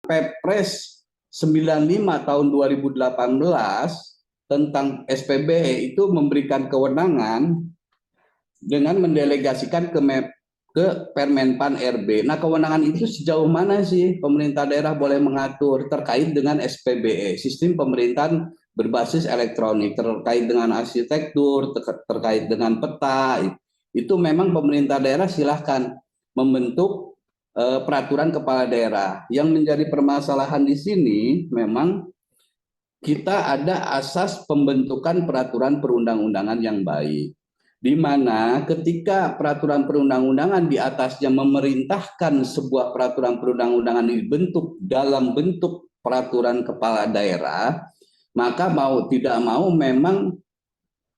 Perpres 95 tahun 2018 tentang SPBE itu memberikan kewenangan dengan mendelegasikan ke Permenpan RB. Nah, kewenangan itu sejauh mana sih pemerintah daerah boleh mengatur terkait dengan SPBE, sistem pemerintahan berbasis elektronik, terkait dengan arsitektur, terkait dengan peta. Itu memang pemerintah daerah silahkan membentuk peraturan kepala daerah. Yang menjadi permasalahan di sini memang kita ada asas pembentukan peraturan perundang-undangan yang baik, di mana ketika peraturan perundang-undangan di atasnya memerintahkan sebuah peraturan perundang-undangan dibentuk dalam bentuk peraturan kepala daerah, maka mau tidak mau memang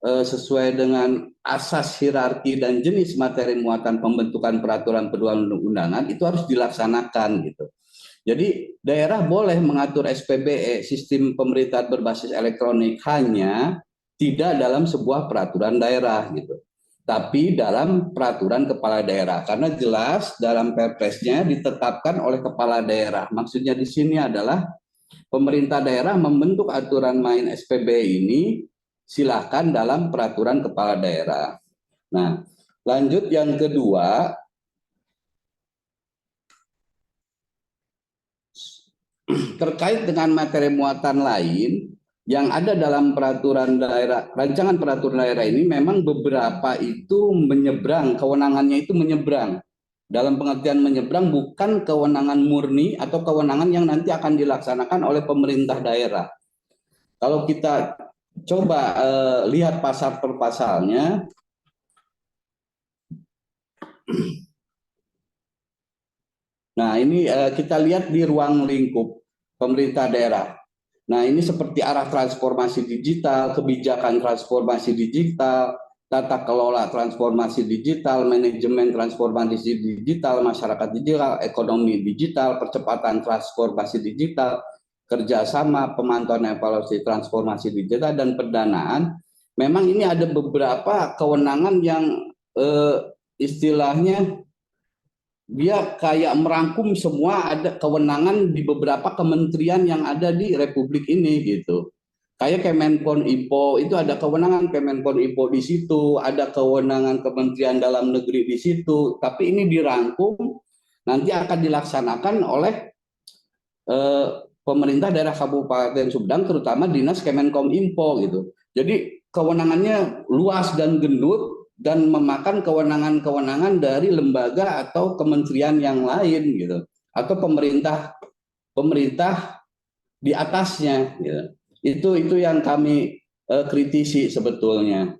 sesuai dengan asas hierarki dan jenis materi muatan pembentukan peraturan perundang-undangan itu harus dilaksanakan gitu. Jadi daerah boleh mengatur SPBE, sistem pemerintahan berbasis elektronik, hanya tidak dalam sebuah peraturan daerah gitu, tapi dalam peraturan kepala daerah, karena jelas dalam Perpresnya ditetapkan oleh kepala daerah. Maksudnya di sini adalah pemerintah daerah membentuk aturan main SPBE ini silakan dalam peraturan kepala daerah. Nah, lanjut yang kedua, terkait dengan materi muatan lain yang ada dalam peraturan daerah, rancangan peraturan daerah ini memang beberapa itu menyeberang, kewenangannya itu menyeberang. Dalam pengertian menyeberang bukan kewenangan murni atau kewenangan yang nanti akan dilaksanakan oleh pemerintah daerah. Kalau kita coba lihat pasal per pasalnya, nah ini kita lihat di ruang lingkup pemerintah daerah. Nah, ini seperti arah transformasi digital, kebijakan transformasi digital, tata kelola transformasi digital, manajemen transformasi digital, masyarakat digital, ekonomi digital, percepatan transformasi digital, kerjasama, pemantauan evaluasi transformasi digital, dan pendanaan. Memang ini ada beberapa kewenangan yang istilahnya dia kayak merangkum semua, ada kewenangan di beberapa kementerian yang ada di Republik ini gitu. Kayak Kemenkominfo itu ada kewenangan Kemenkominfo di situ, ada kewenangan Kementerian Dalam Negeri di situ, tapi ini dirangkum nanti akan dilaksanakan oleh pemerintah daerah Kabupaten Sumedang, terutama Dinas Kemenkominfo gitu. Jadi kewenangannya luas dan gendut, dan memakan kewenangan-kewenangan dari lembaga atau kementerian yang lain gitu, atau pemerintah di atasnya gitu. Itu yang kami kritisi sebetulnya.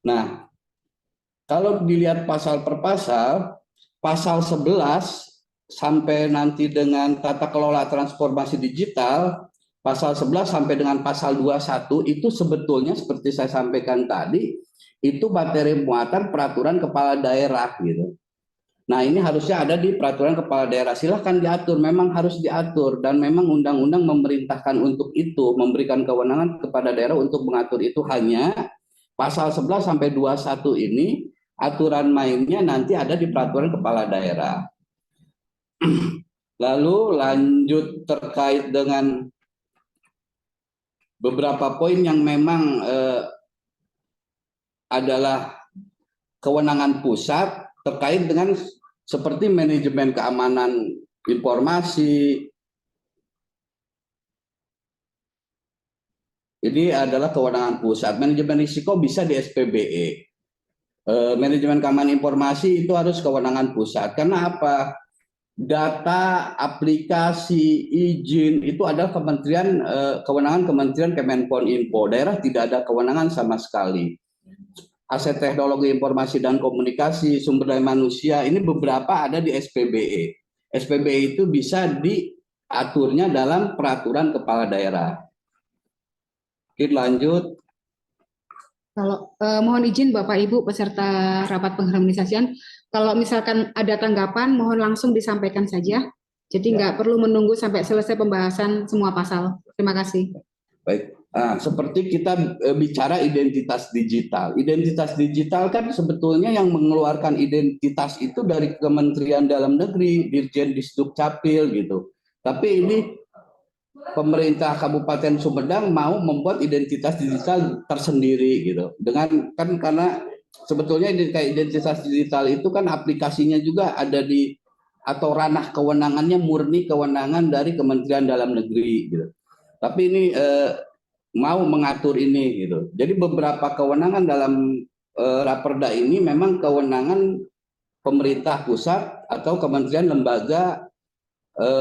Nah, kalau dilihat pasal per pasal, pasal 11 sampai nanti dengan tata kelola transformasi digital, pasal 11 sampai dengan pasal 21 itu sebetulnya seperti saya sampaikan tadi, itu materi muatan peraturan kepala daerah gitu. Nah, ini harusnya ada di peraturan kepala daerah. Silahkan diatur, memang harus diatur, dan memang undang-undang memerintahkan untuk itu, memberikan kewenangan kepada daerah untuk mengatur itu. Hanya pasal 11 sampai 21 ini aturan mainnya nanti ada di peraturan kepala daerah. Lalu lanjut terkait dengan beberapa poin yang memang adalah kewenangan pusat terkait dengan seperti manajemen keamanan informasi. Ini adalah kewenangan pusat. Manajemen risiko bisa di SPBE. Manajemen keamanan informasi itu harus kewenangan pusat. Karena apa? Data, aplikasi, izin itu adalah kewenangan Kementerian Kemenkominfo. Daerah tidak ada kewenangan sama sekali. Aset teknologi informasi dan komunikasi, sumber daya manusia, ini beberapa ada di SPBE. SPBE itu bisa diaturnya dalam peraturan kepala daerah. Oke, lanjut. Kalau mohon izin Bapak Ibu peserta rapat pengharmonisasian, kalau misalkan ada tanggapan mohon langsung disampaikan saja. Jadi nggak perlu menunggu sampai selesai pembahasan semua pasal. Terima kasih. Baik. Nah, seperti kita bicara identitas digital. Identitas digital kan sebetulnya yang mengeluarkan identitas itu dari Kementerian Dalam Negeri, Dirjen Disduk Capil gitu. Tapi ini pemerintah Kabupaten Sumedang mau membuat identitas digital tersendiri gitu. Dengan kan karena sebetulnya kayak identitas digital itu kan aplikasinya juga ada di atau ranah kewenangannya murni kewenangan dari Kementerian Dalam Negeri gitu. Tapi ini mau mengatur ini gitu. Jadi beberapa kewenangan dalam Raperda ini memang kewenangan pemerintah pusat atau kementerian lembaga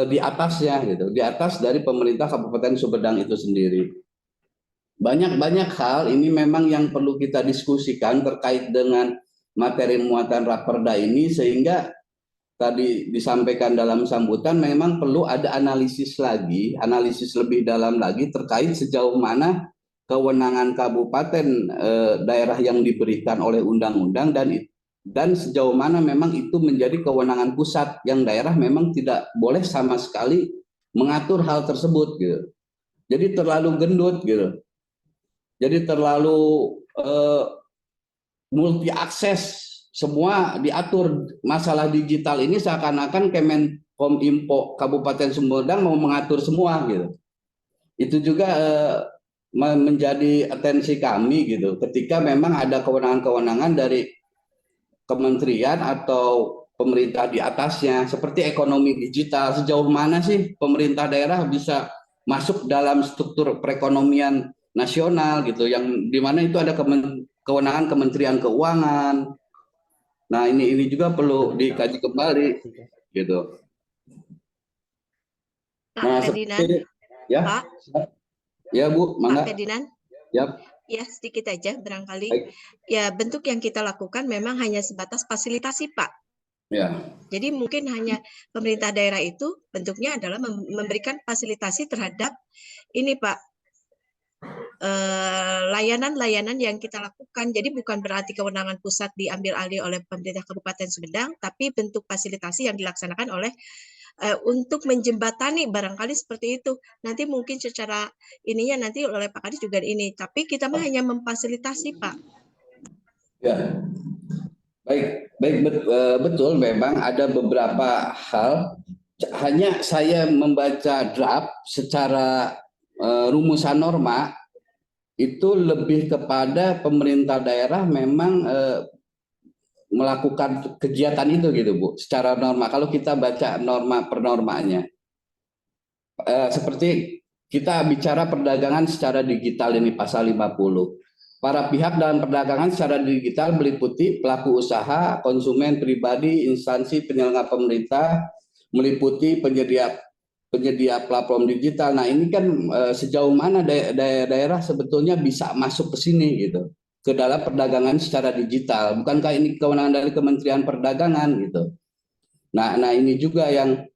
di atasnya gitu, di atas dari pemerintah Kabupaten Sumedang itu sendiri. Banyak hal ini memang yang perlu kita diskusikan terkait dengan materi muatan Raperda ini, sehingga tadi disampaikan dalam sambutan memang perlu ada analisis lagi, analisis lebih dalam lagi terkait sejauh mana kewenangan kabupaten daerah yang diberikan oleh undang-undang dan sejauh mana memang itu menjadi kewenangan pusat yang daerah memang tidak boleh sama sekali mengatur hal tersebut gitu. Jadi terlalu gendut gitu. Jadi terlalu multi akses, semua diatur. Masalah digital ini seakan-akan Kemenkominfo Kabupaten Sumedang mau mengatur semua gitu. Itu juga menjadi atensi kami gitu. Ketika memang ada kewenangan-kewenangan dari kementerian atau pemerintah di atasnya, seperti ekonomi digital, sejauh mana sih pemerintah daerah bisa masuk dalam struktur perekonomian nasional gitu, yang dimana itu ada kewenangan Kementerian Keuangan. Nah ini juga perlu dikaji kembali gitu. Nah seperti ya, Pak, ya Bu, mangga. Pak Ferdinand. Yap. Ya, sedikit aja barangkali. Baik. Ya, bentuk yang kita lakukan memang hanya sebatas fasilitasi, Pak. Ya. Jadi mungkin hanya pemerintah daerah itu bentuknya adalah memberikan fasilitasi terhadap ini, Pak, layanan-layanan yang kita lakukan. Jadi bukan berarti kewenangan pusat diambil alih oleh pemerintah Kabupaten Sumedang, tapi bentuk fasilitasi yang dilaksanakan oleh untuk menjembatani, barangkali seperti itu. Nanti mungkin secara ininya nanti oleh Pak Kadis juga ini, tapi kita mah hanya memfasilitasi, Pak. Ya, baik betul. Memang ada beberapa hal. Hanya saya membaca draft secara rumusan norma itu lebih kepada pemerintah daerah memang melakukan kegiatan itu gitu Bu, secara norma. Kalau kita baca norma per normanya, seperti kita bicara perdagangan secara digital ini pasal 50. Para pihak dalam perdagangan secara digital meliputi pelaku usaha, konsumen pribadi, instansi penyelenggara pemerintah, meliputi penyedia platform digital. Nah ini kan sejauh mana daerah sebetulnya bisa masuk ke sini gitu, ke dalam perdagangan secara digital. Bukankah ini kewenangan dari Kementerian Perdagangan gitu. Nah ini juga yang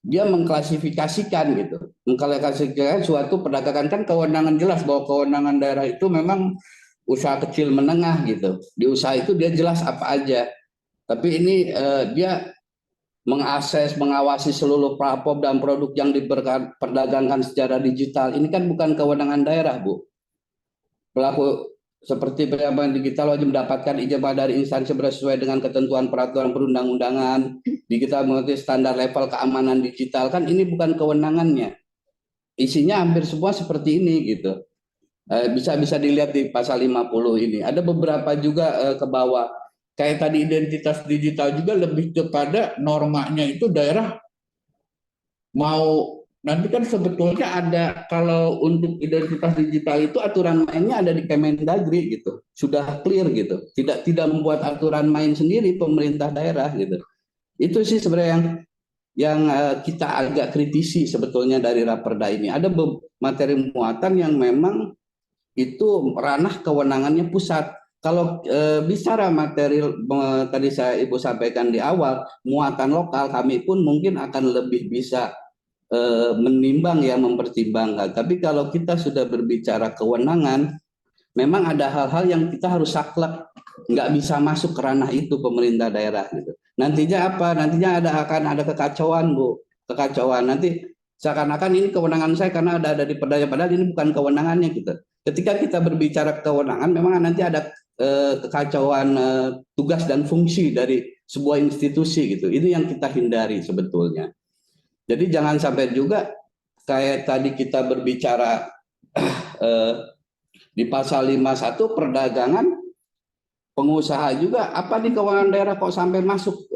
dia mengklasifikasikan gitu, mengklasifikasikan suatu perdagangan, kan kewenangan jelas bahwa kewenangan daerah itu memang usaha kecil menengah gitu. Di usaha itu dia jelas apa aja. Tapi ini dia mengakses, mengawasi seluruh platform dan produk yang diperdagangkan secara digital. Ini kan bukan kewenangan daerah, Bu. Pelaku seperti perdagangan digital wajib mendapatkan izin dari instansi sesuai dengan ketentuan peraturan perundang-undangan. Digital mengerti standar level keamanan digital, kan ini bukan kewenangannya. Isinya hampir semua seperti ini gitu. Bisa dilihat di pasal 50 ini. Ada beberapa juga ke bawah. Kayak tadi identitas digital juga lebih kepada normanya itu daerah mau. Nanti kan sebetulnya ada, kalau untuk identitas digital itu aturan mainnya ada di Kemendagri gitu, sudah clear gitu, tidak membuat aturan main sendiri pemerintah daerah gitu. Itu sih sebenarnya yang kita agak kritisi sebetulnya dari Raperda ini. Ada materi muatan yang memang itu ranah kewenangannya pusat. Kalau bicara materi tadi Ibu sampaikan di awal, muatan lokal, kami pun mungkin akan lebih bisa menimbang yang mempertimbangkan. Tapi kalau kita sudah berbicara kewenangan, memang ada hal-hal yang kita harus saklek, nggak bisa masuk ke ranah itu pemerintah daerah gitu. Nantinya apa? Nantinya akan ada kekacauan, Bu. Kekacauan nanti seakan-akan ini kewenangan saya karena ada di Perdaya, padahal ini bukan kewenangannya gitu. Ketika kita berbicara kewenangan, memang nanti ada kekacauan tugas dan fungsi dari sebuah institusi gitu. Ini yang kita hindari sebetulnya. Jadi jangan sampai juga kayak tadi kita berbicara di pasal 51 perdagangan, pengusaha juga apa di keuangan daerah kok sampai masuk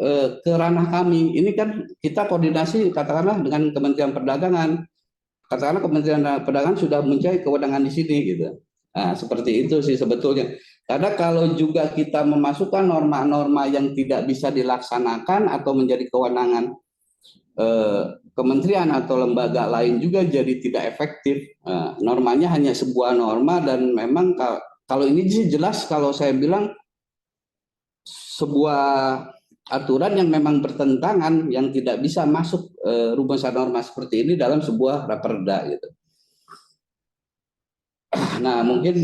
ke ranah kami. Ini kan kita koordinasi katakanlah dengan Kementerian Perdagangan. Katakanlah Kementerian Perdagangan sudah mencari kewenangan di sini gitu. Nah, seperti itu sih sebetulnya. Karena kalau juga kita memasukkan norma-norma yang tidak bisa dilaksanakan atau menjadi kewenangan kementerian atau lembaga lain juga jadi tidak efektif. Normanya hanya sebuah norma dan memang kalau ini sih jelas kalau saya bilang sebuah aturan yang memang bertentangan yang tidak bisa masuk rumusan norma seperti ini dalam sebuah raperda gitu. Nah, mungkin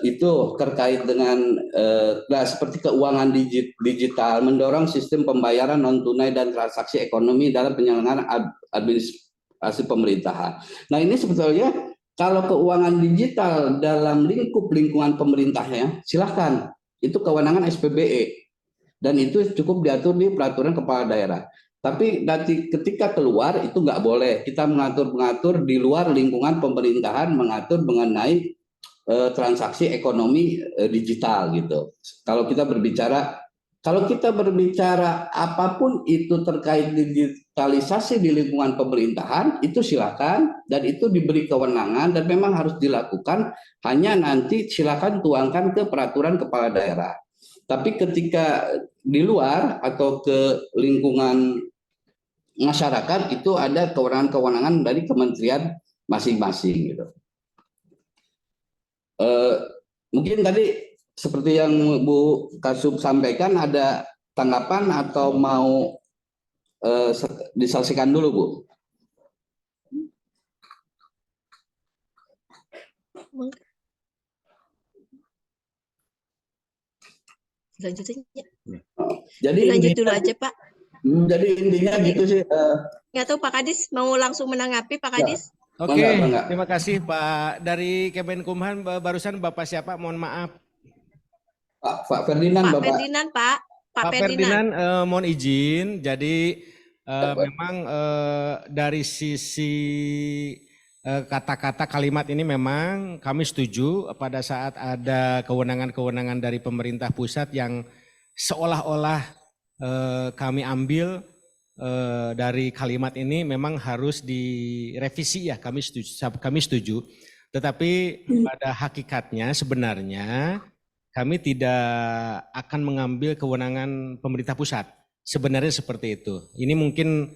itu terkait dengan seperti keuangan digital, mendorong sistem pembayaran non tunai dan transaksi ekonomi dalam penyelenggaraan administrasi pemerintahan. Nah, ini sebetulnya kalau keuangan digital dalam lingkungan pemerintahnya, silahkan. Itu kewenangan SPBE. Dan itu cukup diatur di peraturan kepala daerah. Tapi nanti ketika keluar itu nggak boleh. Kita mengatur di luar lingkungan pemerintahan, mengatur mengenai transaksi ekonomi digital gitu. Kalau kita berbicara apapun itu terkait digitalisasi di lingkungan pemerintahan, itu silakan dan itu diberi kewenangan dan memang harus dilakukan. Hanya nanti silakan tuangkan ke peraturan kepala daerah. Tapi ketika di luar atau ke lingkungan masyarakat itu ada kewenangan-kewenangan dari kementerian masing-masing gitu. Mungkin tadi seperti yang Bu Kasub sampaikan ada tanggapan atau mau diselesaikan dulu Bu? Selanjutnya. Jadi lanjut dulu aja Pak. Jadi intinya gitu sih. Nggak tahu Pak Kadis mau langsung menanggapi Pak Kadis? Oke, terima kasih Pak. Dari Kemenkumham barusan Bapak siapa? Mohon maaf. Pak Ferdinand, Pak Bapak. Ferdinand, Pak. Pak Ferdinand, mohon izin. Jadi memang dari sisi kata-kata kalimat ini memang kami setuju pada saat ada kewenangan-kewenangan dari pemerintah pusat yang seolah-olah kami ambil dari kalimat ini memang harus direvisi ya, kami setuju. Tetapi pada hakikatnya sebenarnya kami tidak akan mengambil kewenangan pemerintah pusat. Sebenarnya seperti itu. Ini mungkin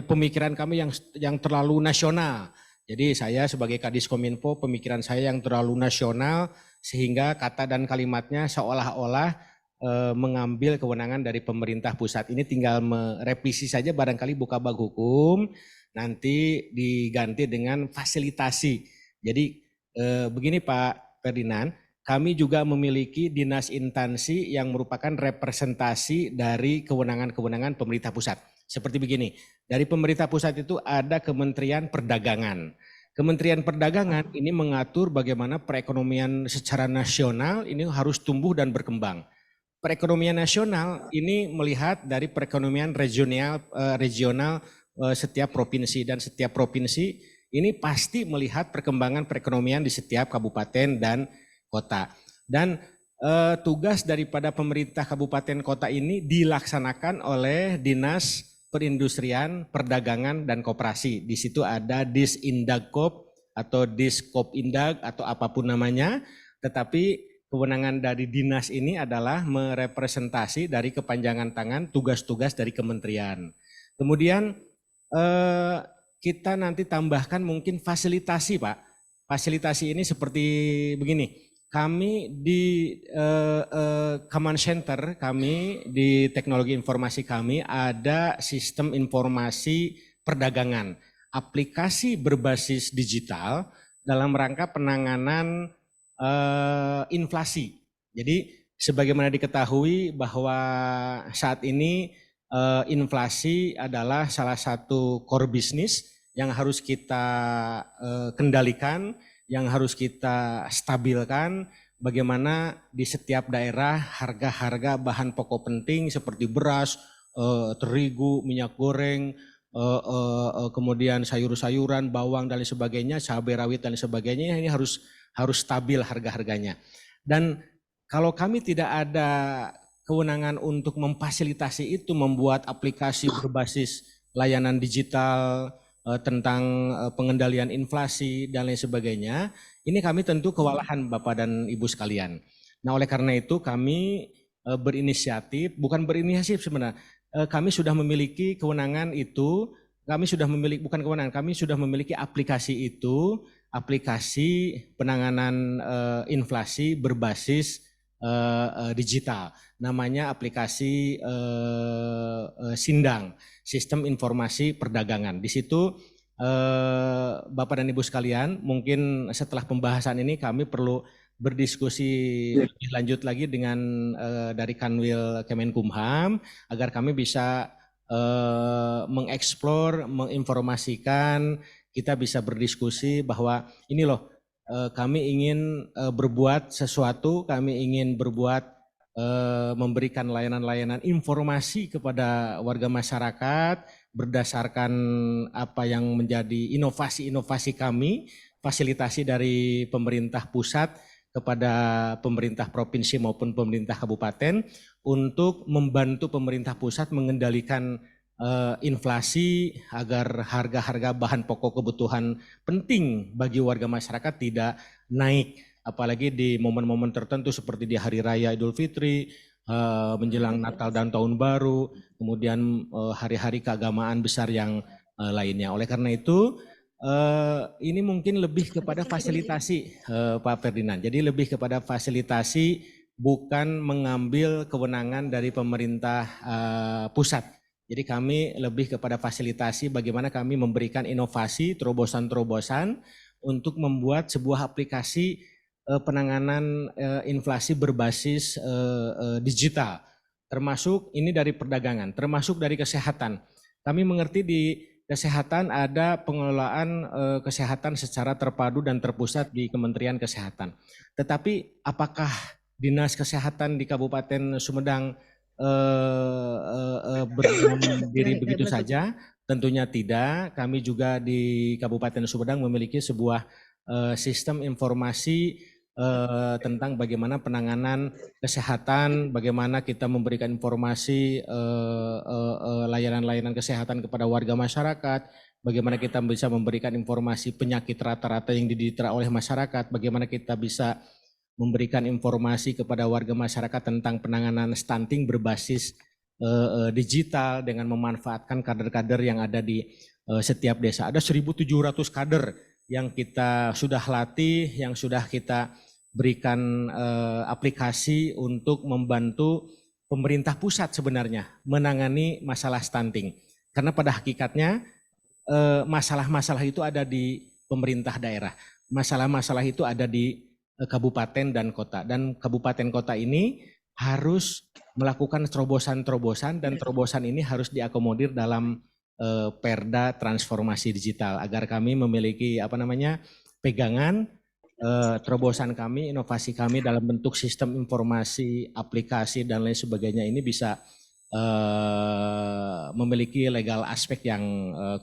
pemikiran kami yang terlalu nasional. Jadi saya sebagai Kadis Kominfo pemikiran saya yang terlalu nasional sehingga kata dan kalimatnya seolah-olah mengambil kewenangan dari pemerintah pusat. Ini tinggal merevisi saja barangkali buka bag hukum, nanti diganti dengan fasilitasi. Jadi begini Pak Ferdinand, kami juga memiliki dinas instansi yang merupakan representasi dari kewenangan-kewenangan pemerintah pusat. Seperti begini, dari pemerintah pusat itu ada Kementerian Perdagangan. Kementerian Perdagangan ini mengatur bagaimana perekonomian secara nasional ini harus tumbuh dan berkembang. Perekonomian nasional ini melihat dari perekonomian regional setiap provinsi, dan setiap provinsi ini pasti melihat perkembangan perekonomian di setiap kabupaten dan kota. Dan tugas daripada pemerintah kabupaten kota ini dilaksanakan oleh Dinas Perindustrian, Perdagangan dan Koperasi. Di situ ada Disindagkop atau Diskopindag atau apapun namanya, tetapi kewenangan dari dinas ini adalah merepresentasi dari kepanjangan tangan tugas-tugas dari kementerian. Kemudian kita nanti tambahkan mungkin fasilitasi Pak. Fasilitasi ini seperti begini. Kami di Command Center, kami di teknologi informasi kami ada sistem informasi perdagangan. Aplikasi berbasis digital dalam rangka penanganan inflasi. Jadi sebagaimana diketahui bahwa saat ini inflasi adalah salah satu core business yang harus kita kendalikan, yang harus kita stabilkan, bagaimana di setiap daerah harga-harga bahan pokok penting seperti beras, terigu, minyak goreng, kemudian sayur-sayuran, bawang dan lain sebagainya, cabai rawit dan lain sebagainya, ini harus stabil harga-harganya. Dan kalau kami tidak ada kewenangan untuk memfasilitasi itu, membuat aplikasi berbasis layanan digital tentang pengendalian inflasi dan lain sebagainya, ini kami tentu kewalahan Bapak dan Ibu sekalian. Nah, oleh karena itu kami berinisiatif, bukan berinisiatif sebenarnya, kami sudah memiliki kewenangan itu, kami sudah memiliki, bukan kewenangan, kami sudah memiliki aplikasi itu, aplikasi penanganan inflasi berbasis digital. Namanya aplikasi Sindang, Sistem Informasi Perdagangan. Di situ Bapak dan Ibu sekalian, mungkin setelah pembahasan ini kami perlu berdiskusi lebih lanjut lagi dengan dari Kanwil Kemenkumham agar kami bisa mengeksplor, menginformasikan, kita bisa berdiskusi bahwa ini loh kami ingin berbuat sesuatu, kami ingin berbuat memberikan layanan-layanan informasi kepada warga masyarakat berdasarkan apa yang menjadi inovasi-inovasi kami, fasilitasi dari pemerintah pusat kepada pemerintah provinsi maupun pemerintah kabupaten untuk membantu pemerintah pusat mengendalikan inflasi agar harga-harga bahan pokok kebutuhan penting bagi warga masyarakat tidak naik, apalagi di momen-momen tertentu seperti di Hari Raya Idul Fitri, menjelang Natal dan Tahun Baru, kemudian hari-hari keagamaan besar yang lainnya. Oleh karena itu ini mungkin lebih kepada fasilitasi Pak Ferdinand. Jadi lebih kepada fasilitasi, bukan mengambil kewenangan dari pemerintah pusat. Jadi kami lebih kepada fasilitasi bagaimana kami memberikan inovasi, terobosan-terobosan untuk membuat sebuah aplikasi penanganan inflasi berbasis digital. Termasuk ini dari perdagangan, termasuk dari kesehatan. Kami mengerti di kesehatan ada pengelolaan kesehatan secara terpadu dan terpusat di Kementerian Kesehatan. Tetapi apakah Dinas Kesehatan di Kabupaten Sumedang berdiam diri begitu saja? Tentunya tidak. Kami juga di Kabupaten Sumedang memiliki sebuah sistem informasi tentang bagaimana penanganan kesehatan, bagaimana kita memberikan informasi layanan-layanan kesehatan kepada warga masyarakat, bagaimana kita bisa memberikan informasi penyakit rata-rata yang diderita oleh masyarakat, bagaimana kita bisa memberikan informasi kepada warga masyarakat tentang penanganan stunting berbasis digital dengan memanfaatkan kader-kader yang ada di setiap desa. Ada 1.700 kader yang kita sudah latih, yang sudah kita berikan aplikasi untuk membantu pemerintah pusat sebenarnya menangani masalah stunting. Karena pada hakikatnya masalah-masalah itu ada di pemerintah daerah. Masalah-masalah itu ada di kabupaten dan kota. Dan kabupaten kota ini harus melakukan terobosan-terobosan dan terobosan ini harus diakomodir dalam Perda transformasi digital agar kami memiliki pegangan terobosan kami, inovasi kami dalam bentuk sistem informasi, aplikasi dan lain sebagainya ini bisa memiliki legal aspek yang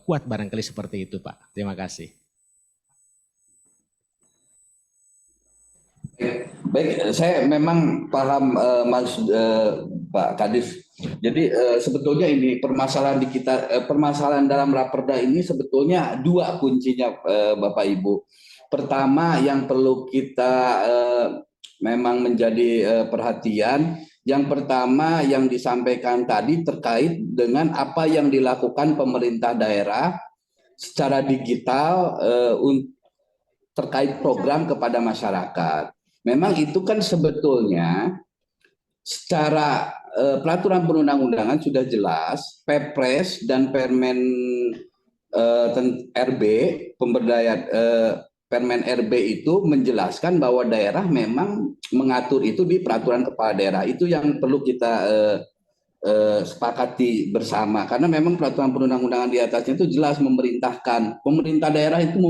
kuat barangkali seperti itu, Pak. Terima kasih. Baik, saya memang paham Pak Kadis. Jadi sebetulnya ini permasalahan dalam Raperda ini sebetulnya dua kuncinya Bapak Ibu. Pertama yang perlu kita memang menjadi perhatian, yang pertama yang disampaikan tadi terkait dengan apa yang dilakukan pemerintah daerah secara digital terkait program kepada masyarakat. Memang itu kan sebetulnya secara peraturan perundang-undangan sudah jelas, Perpres dan Permen RB, pemberdayaan Permen RB itu menjelaskan bahwa daerah memang mengatur itu di peraturan kepala daerah. Itu yang perlu kita sepakati bersama, karena memang peraturan perundang-undangan di atasnya itu jelas memerintahkan pemerintah daerah itu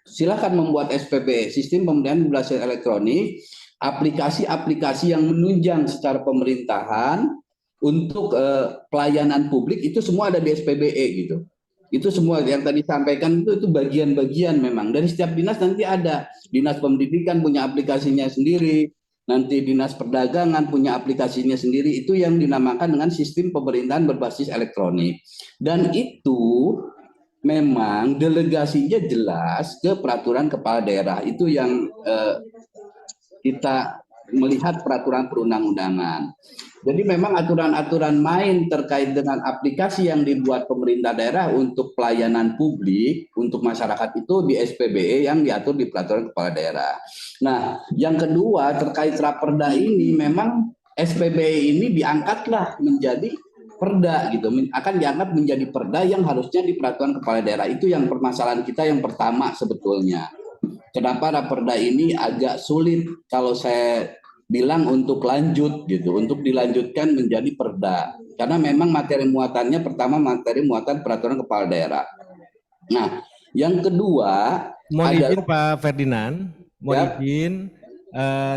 silakan membuat SPP, sistem pemberian berbasis elektronik, aplikasi-aplikasi yang menunjang secara pemerintahan untuk pelayanan publik itu semua ada di SPBE gitu. Itu semua yang tadi sampaikan itu bagian-bagian memang. Dari setiap dinas nanti ada. Dinas pendidikan punya aplikasinya sendiri, nanti dinas perdagangan punya aplikasinya sendiri. Itu yang dinamakan dengan sistem pemerintahan berbasis elektronik. Dan itu memang delegasinya jelas ke peraturan kepala daerah. Itu yang kita melihat peraturan perundang-undangan. Jadi memang aturan-aturan main terkait dengan aplikasi yang dibuat pemerintah daerah untuk pelayanan publik untuk masyarakat itu di SPBE yang diatur di peraturan kepala daerah. Nah, yang kedua terkait Raperda ini memang SPBE ini diangkatlah menjadi perda gitu, akan diangkat menjadi perda yang harusnya di peraturan kepala daerah. Itu yang permasalahan kita yang pertama sebetulnya. Kenapa Raperda ini agak sulit kalau saya bilang untuk lanjut gitu, untuk dilanjutkan menjadi perda. Karena memang materi muatannya pertama materi muatan peraturan kepala daerah. Nah, yang kedua Mohon adalah izin Pak Ferdinand, izin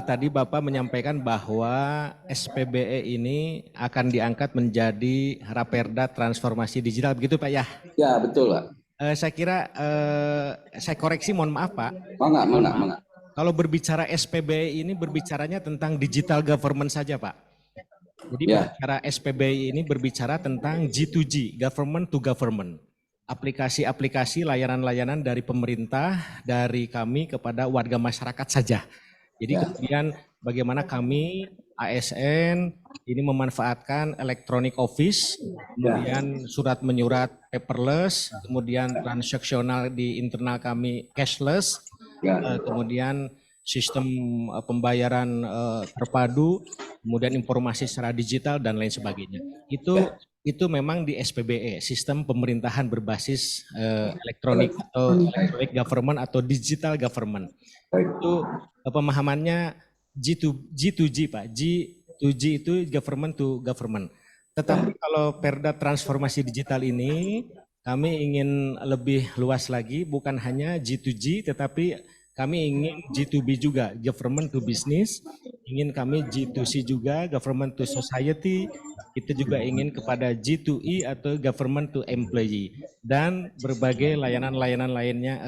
tadi Bapak menyampaikan bahwa SPBE ini akan diangkat menjadi Raperda Transformasi Digital, begitu Pak ya? Ya, betul Pak. Saya kira saya koreksi, mohon maaf Pak. Mangga. Kalau berbicara SPBE ini berbicaranya tentang digital government saja Pak. Jadi berbicara SPBE ini berbicara tentang G2G, government to government. Aplikasi-aplikasi layanan-layanan dari pemerintah, dari kami kepada warga masyarakat saja. Jadi kemudian bagaimana kami ASN ini memanfaatkan electronic office, kemudian surat menyurat paperless, kemudian transaksional di internal kami cashless, kemudian sistem pembayaran terpadu, kemudian informasi secara digital dan lain sebagainya. Itu memang di SPBE, sistem pemerintahan berbasis elektronik atau electronic government atau digital government. Itu pemahamannya G2G Pak. G2G itu government to government. Tetapi kalau Perda Transformasi Digital ini kami ingin lebih luas lagi, bukan hanya G2G tetapi kami ingin G2B juga, government to business, ingin kami G2C juga, government to society, kita juga ingin kepada G2E atau government to employee, dan berbagai layanan-layanan lainnya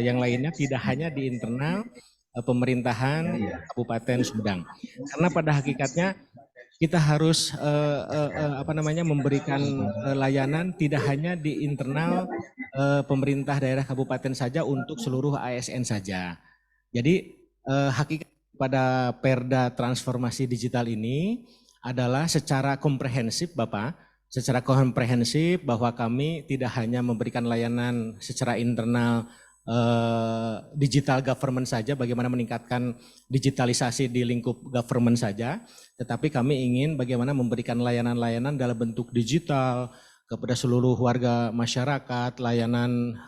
yang lainnya tidak hanya di internal pemerintahan Kabupaten Sumedang. Karena pada hakikatnya kita harus memberikan layanan tidak hanya di internal pemerintah daerah kabupaten saja untuk seluruh ASN saja. Jadi hakikat pada Perda Transformasi Digital ini adalah secara komprehensif Bapak, secara komprehensif bahwa kami tidak hanya memberikan layanan secara internal digital government saja, bagaimana meningkatkan digitalisasi di lingkup government saja, tetapi kami ingin bagaimana memberikan layanan-layanan dalam bentuk digital kepada seluruh warga masyarakat, layanan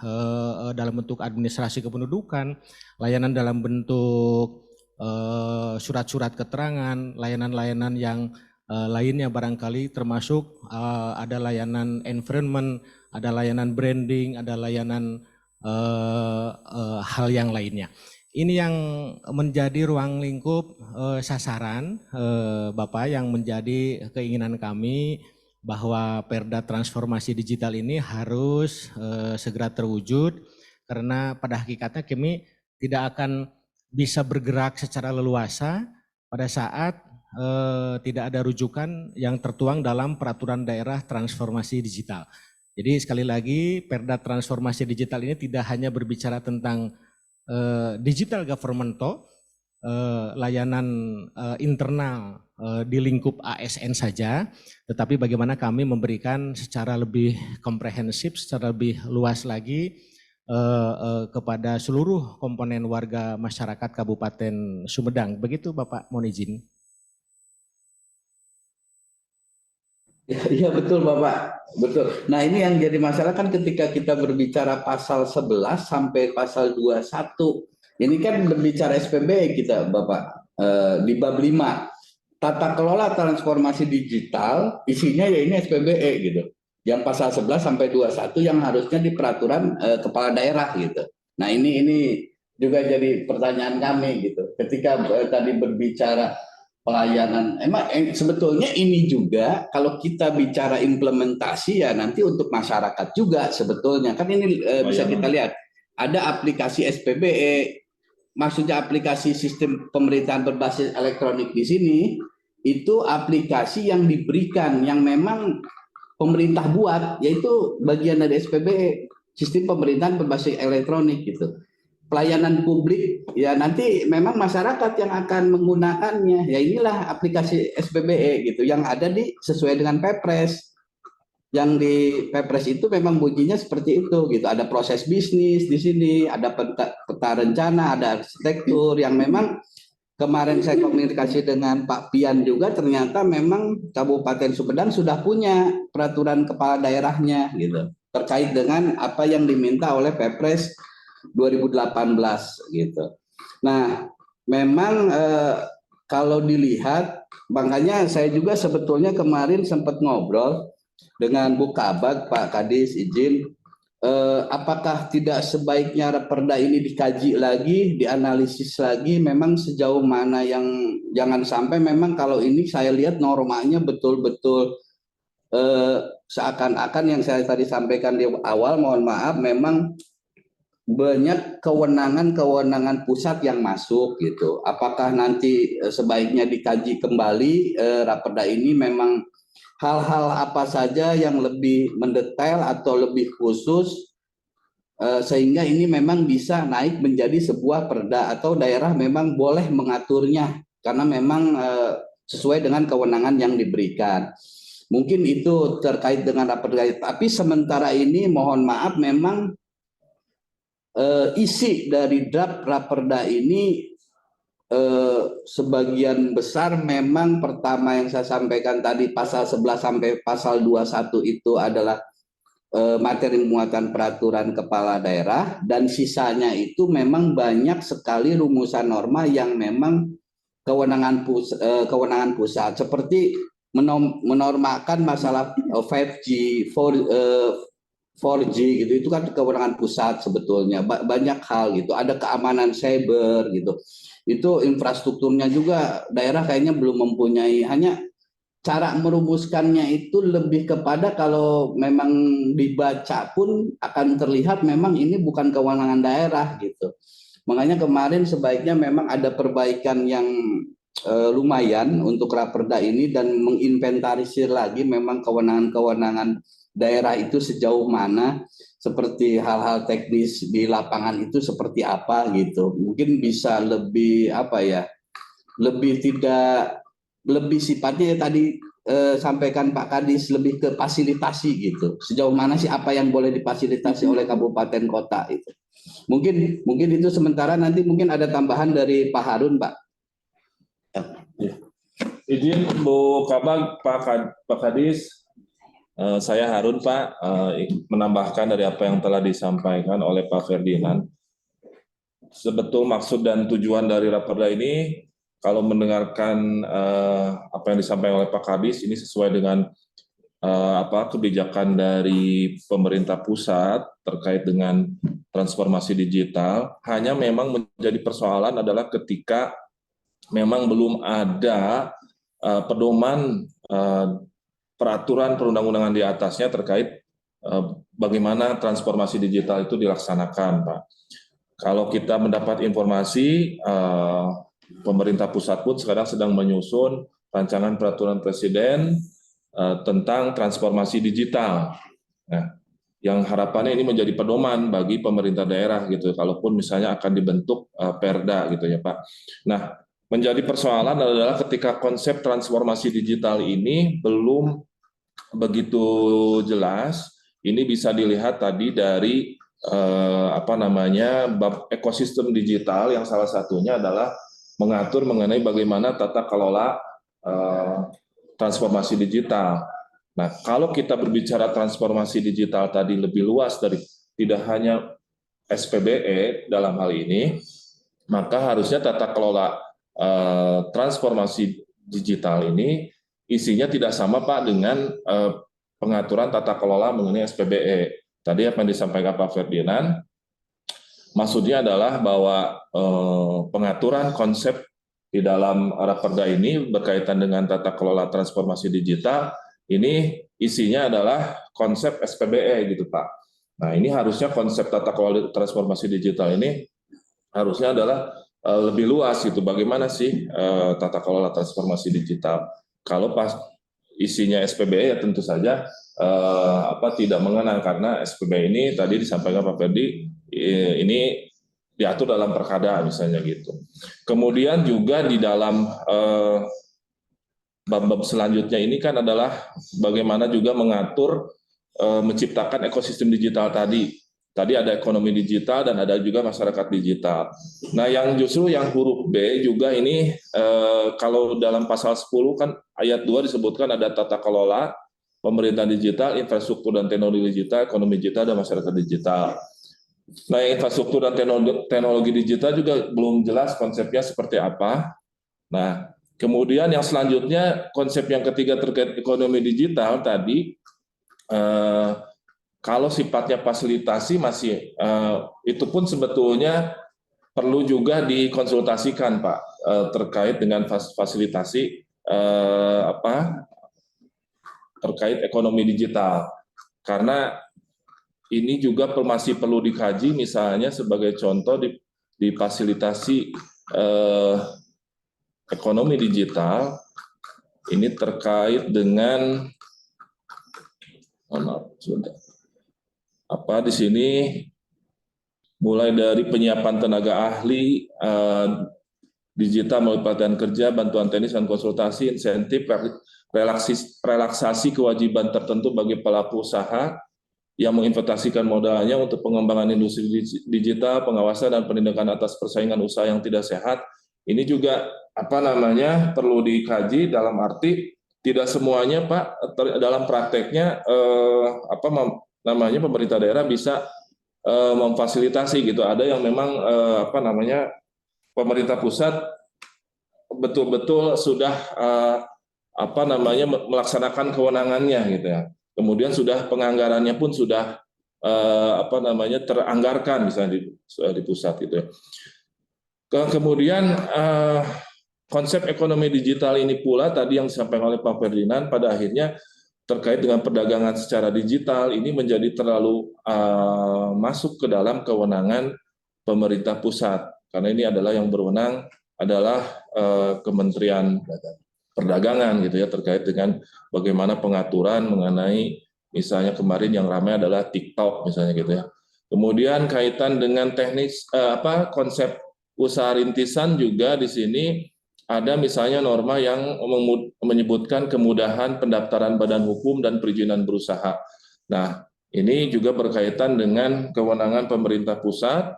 dalam bentuk administrasi kependudukan, layanan dalam bentuk surat-surat keterangan, layanan-layanan yang lainnya barangkali termasuk ada layanan environment, ada layanan branding, ada layanan hal yang lainnya. Ini yang menjadi ruang lingkup sasaran Bapak, yang menjadi keinginan kami bahwa Perda Transformasi Digital ini harus segera terwujud, karena pada hakikatnya kami tidak akan bisa bergerak secara leluasa pada saat tidak ada rujukan yang tertuang dalam Peraturan Daerah Transformasi Digital. Jadi sekali lagi Perda Transformasi Digital ini tidak hanya berbicara tentang digital government layanan internal di lingkup ASN saja, tetapi bagaimana kami memberikan secara lebih komprehensif, secara lebih luas lagi kepada seluruh komponen warga masyarakat Kabupaten Sumedang. Begitu Bapak, mohon izin. Iya betul Bapak, betul. Nah ini yang jadi masalah kan ketika kita berbicara pasal 11 sampai pasal 21, ini kan berbicara SPBE kita Bapak, di bab 5. Tata kelola transformasi digital, isinya ya ini SPBE gitu. Yang pasal 11 sampai 21 yang harusnya di peraturan kepala daerah gitu. Nah ini juga jadi pertanyaan kami gitu. ketika tadi berbicara pelayanan, sebetulnya ini juga kalau kita bicara implementasi ya nanti untuk masyarakat juga sebetulnya kan ini bisa kita lihat ada aplikasi SPBE, maksudnya aplikasi sistem pemerintahan berbasis elektronik di sini itu aplikasi yang diberikan yang memang pemerintah buat, yaitu bagian dari SPBE, sistem pemerintahan berbasis elektronik gitu. Pelayanan publik ya nanti memang masyarakat yang akan menggunakannya, ya inilah aplikasi SPBE gitu yang ada sesuai dengan Perpres. Yang di Perpres itu memang bunyinya seperti itu gitu, ada proses bisnis di sini, ada peta rencana, ada arsitektur yang memang kemarin saya komunikasi dengan Pak Pian juga, ternyata memang Kabupaten Sumedang sudah punya peraturan kepala daerahnya gitu terkait dengan apa yang diminta oleh Perpres 2018 gitu. Nah, memang kalau dilihat, makanya saya juga sebetulnya kemarin sempat ngobrol dengan Bu Kabag, Pak Kadis izin, apakah tidak sebaiknya Raperda ini dikaji lagi, dianalisis lagi, memang sejauh mana yang jangan sampai memang kalau ini saya lihat normanya betul-betul seakan-akan yang saya tadi sampaikan di awal, mohon maaf, memang banyak kewenangan pusat yang masuk gitu. Apakah nanti sebaiknya dikaji kembali Raperda ini memang hal-hal apa saja yang lebih mendetail atau lebih khusus sehingga ini memang bisa naik menjadi sebuah perda atau daerah memang boleh mengaturnya karena memang sesuai dengan kewenangan yang diberikan. Mungkin itu terkait dengan Raperda. Tapi sementara ini mohon maaf memang isi dari draft Raperda ini sebagian besar memang pertama yang saya sampaikan tadi pasal 11 sampai pasal 21 itu adalah materi muatan peraturan kepala daerah dan sisanya itu memang banyak sekali rumusan norma yang memang kewenangan pusat seperti menormakan masalah 5G, 4G gitu, itu kan kewenangan pusat sebetulnya, banyak hal gitu, ada keamanan cyber gitu, itu infrastrukturnya juga daerah kayaknya belum mempunyai, hanya cara merumuskannya itu lebih kepada kalau memang dibaca pun akan terlihat memang ini bukan kewenangan daerah gitu. Makanya kemarin sebaiknya memang ada perbaikan yang lumayan untuk Raperda ini dan menginventarisir lagi memang kewenangan-kewenangan daerah itu sejauh mana, seperti hal-hal teknis di lapangan itu seperti apa gitu. Mungkin bisa lebih lebih sifatnya ya tadi sampaikan Pak Kadis lebih ke fasilitasi gitu. Sejauh mana sih apa yang boleh difasilitasi oleh kabupaten kota itu. Mungkin itu sementara, nanti mungkin ada tambahan dari Pak Harun, Pak. Izin Bu Kabag, Pak Kadis. Saya Harun, Pak, menambahkan dari apa yang telah disampaikan oleh Pak Ferdinand. Sebetul maksud dan tujuan dari Raperda ini, kalau mendengarkan apa yang disampaikan oleh Pak Kadis, ini sesuai dengan kebijakan dari pemerintah pusat terkait dengan transformasi digital. Hanya memang menjadi persoalan adalah ketika memang belum ada pedoman peraturan perundang-undangan di atasnya terkait bagaimana transformasi digital itu dilaksanakan, Pak. Kalau kita mendapat informasi, pemerintah pusat pun sekarang sedang menyusun rancangan peraturan presiden tentang transformasi digital. Nah, yang harapannya ini menjadi pedoman bagi pemerintah daerah gitu, kalaupun misalnya akan dibentuk perda gitu ya, Pak. Nah, menjadi persoalan adalah ketika konsep transformasi digital ini belum begitu jelas. Ini bisa dilihat tadi dari bab ekosistem digital yang salah satunya adalah mengatur mengenai bagaimana tata kelola transformasi digital. Nah, kalau kita berbicara transformasi digital tadi lebih luas dari tidak hanya SPBE dalam hal ini, maka harusnya tata kelola transformasi digital ini isinya tidak sama, Pak, dengan pengaturan tata kelola mengenai SPBE. Tadi apa yang disampaikan Pak Ferdinand, Maksudnya adalah bahwa pengaturan konsep di dalam Raperda ini berkaitan dengan tata kelola transformasi digital, ini isinya adalah konsep SPBE gitu Pak. Nah ini harusnya konsep tata kelola transformasi digital ini harusnya adalah lebih luas gitu. Bagaimana sih tata kelola transformasi digital? Kalau pas isinya SPBE ya tentu saja tidak mengenal, karena SPBE ini tadi disampaikan Pak Ferdi ini diatur dalam perkada misalnya gitu. Kemudian juga di dalam bab-bab selanjutnya ini kan adalah bagaimana juga mengatur menciptakan ekosistem digital tadi. Tadi ada ekonomi digital dan ada juga masyarakat digital. Nah, yang justru yang huruf B juga ini kalau dalam pasal 10 kan ayat 2 disebutkan ada tata kelola pemerintahan digital, infrastruktur dan teknologi digital, ekonomi digital dan masyarakat digital. Nah, infrastruktur dan teknologi digital juga belum jelas konsepnya seperti apa. Nah, kemudian yang selanjutnya konsep yang ketiga terkait ekonomi digital tadi, kalau sifatnya fasilitasi masih itu pun sebetulnya perlu juga dikonsultasikan Pak terkait dengan fasilitasi terkait ekonomi digital, karena ini juga masih perlu dikaji, misalnya sebagai contoh di fasilitasi ekonomi digital ini terkait dengan di sini mulai dari penyiapan tenaga ahli digital melalui pelatihan kerja, bantuan teknis dan konsultasi, insentif, relaksasi kewajiban tertentu bagi pelaku usaha yang menginvestasikan modalnya untuk pengembangan industri digital, pengawasan dan penindakan atas persaingan usaha yang tidak sehat. Ini juga perlu dikaji, dalam arti tidak semuanya Pak dalam prakteknya pemerintah daerah bisa memfasilitasi gitu. Ada yang memang pemerintah pusat betul-betul sudah melaksanakan kewenangannya gitu ya. Kemudian sudah penganggarannya pun sudah teranggarkan misalnya di pusat gitu ya. Kemudian konsep ekonomi digital ini pula tadi yang disampaikan oleh Pak Ferdinand pada akhirnya terkait dengan perdagangan secara digital ini menjadi terlalu masuk ke dalam kewenangan pemerintah pusat, karena ini adalah yang berwenang adalah Kementerian Perdagangan gitu ya, terkait dengan bagaimana pengaturan mengenai misalnya kemarin yang ramai adalah TikTok misalnya gitu ya. Kemudian kaitan dengan teknis konsep usaha rintisan juga di sini ada misalnya norma yang menyebutkan kemudahan pendaftaran badan hukum dan perizinan berusaha. Nah, ini juga berkaitan dengan kewenangan pemerintah pusat,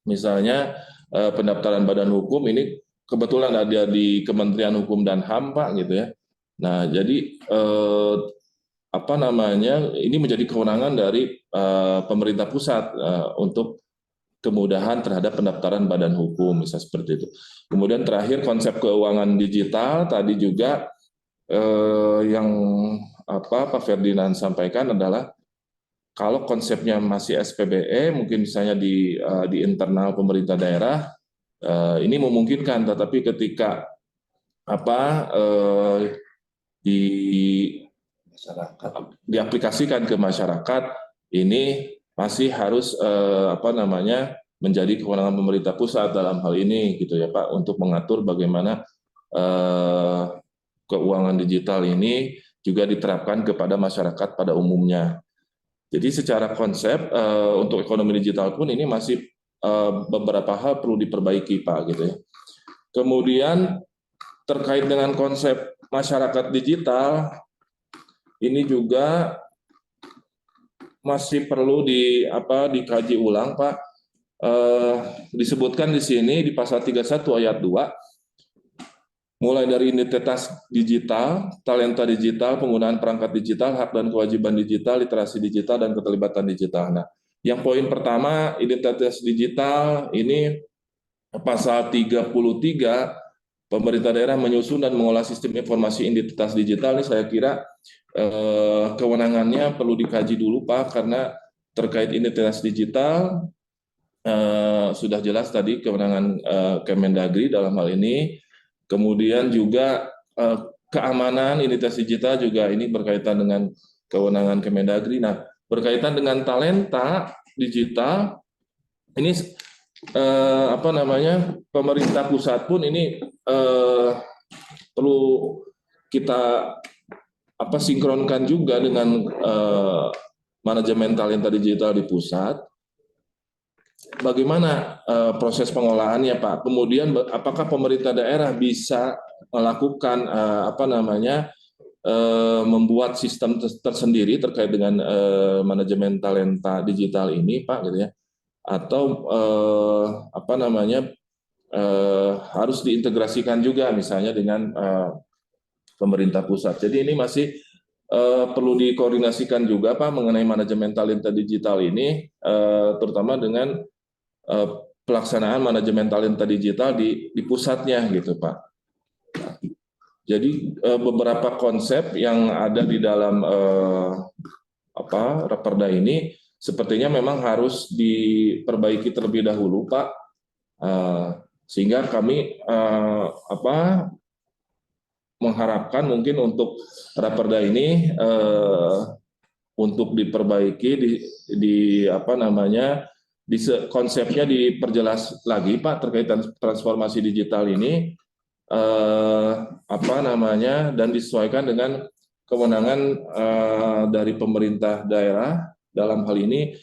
misalnya pendaftaran badan hukum ini kebetulan ada di Kementerian Hukum dan HAM Pak gitu ya. Nah, jadi ini menjadi kewenangan dari pemerintah pusat untuk kemudahan terhadap pendaftaran badan hukum, misalnya seperti itu. Kemudian terakhir konsep keuangan digital tadi juga yang Pak Ferdinand sampaikan adalah kalau konsepnya masih SPBE, mungkin misalnya di internal pemerintah daerah ini memungkinkan, tetapi ketika diaplikasikan ke masyarakat ini masih harus menjadi kewenangan pemerintah pusat dalam hal ini gitu ya Pak, untuk mengatur bagaimana keuangan digital ini juga diterapkan kepada masyarakat pada umumnya. Jadi secara konsep untuk ekonomi digital pun ini masih beberapa hal perlu diperbaiki Pak gitu ya. Kemudian terkait dengan konsep masyarakat digital ini juga masih perlu dikaji ulang Pak. Disebutkan di sini di pasal 31 ayat 2 mulai dari identitas digital, talenta digital, penggunaan perangkat digital, hak dan kewajiban digital, literasi digital dan keterlibatan digital. Nah, yang poin pertama identitas digital ini pasal 33 pemerintah daerah menyusun dan mengolah sistem informasi identitas digital ini saya kira kewenangannya perlu dikaji dulu Pak, karena terkait identitas digital sudah jelas tadi kewenangan Kemendagri dalam hal ini. Kemudian juga keamanan identitas digital juga ini berkaitan dengan kewenangan Kemendagri. Nah, berkaitan dengan talenta digital ini pemerintah pusat pun ini perlu kita sinkronkan juga dengan manajemen talenta digital di pusat. Bagaimana proses pengolahannya, Pak? Kemudian apakah pemerintah daerah bisa melakukan membuat sistem tersendiri terkait dengan manajemen talenta digital ini, Pak, gitu ya? Atau harus diintegrasikan juga misalnya dengan pemerintah pusat. Jadi ini masih perlu dikoordinasikan juga, Pak, mengenai manajemen talenta digital ini, terutama dengan pelaksanaan manajemen talenta digital di pusatnya, gitu, Pak. Jadi beberapa konsep yang ada di dalam Raperda ini sepertinya memang harus diperbaiki terlebih dahulu, Pak, sehingga kami mengharapkan mungkin untuk Raperda ini untuk diperbaiki konsepnya diperjelas lagi, Pak, terkait transformasi digital ini dan disesuaikan dengan kewenangan dari pemerintah daerah. Dalam hal ini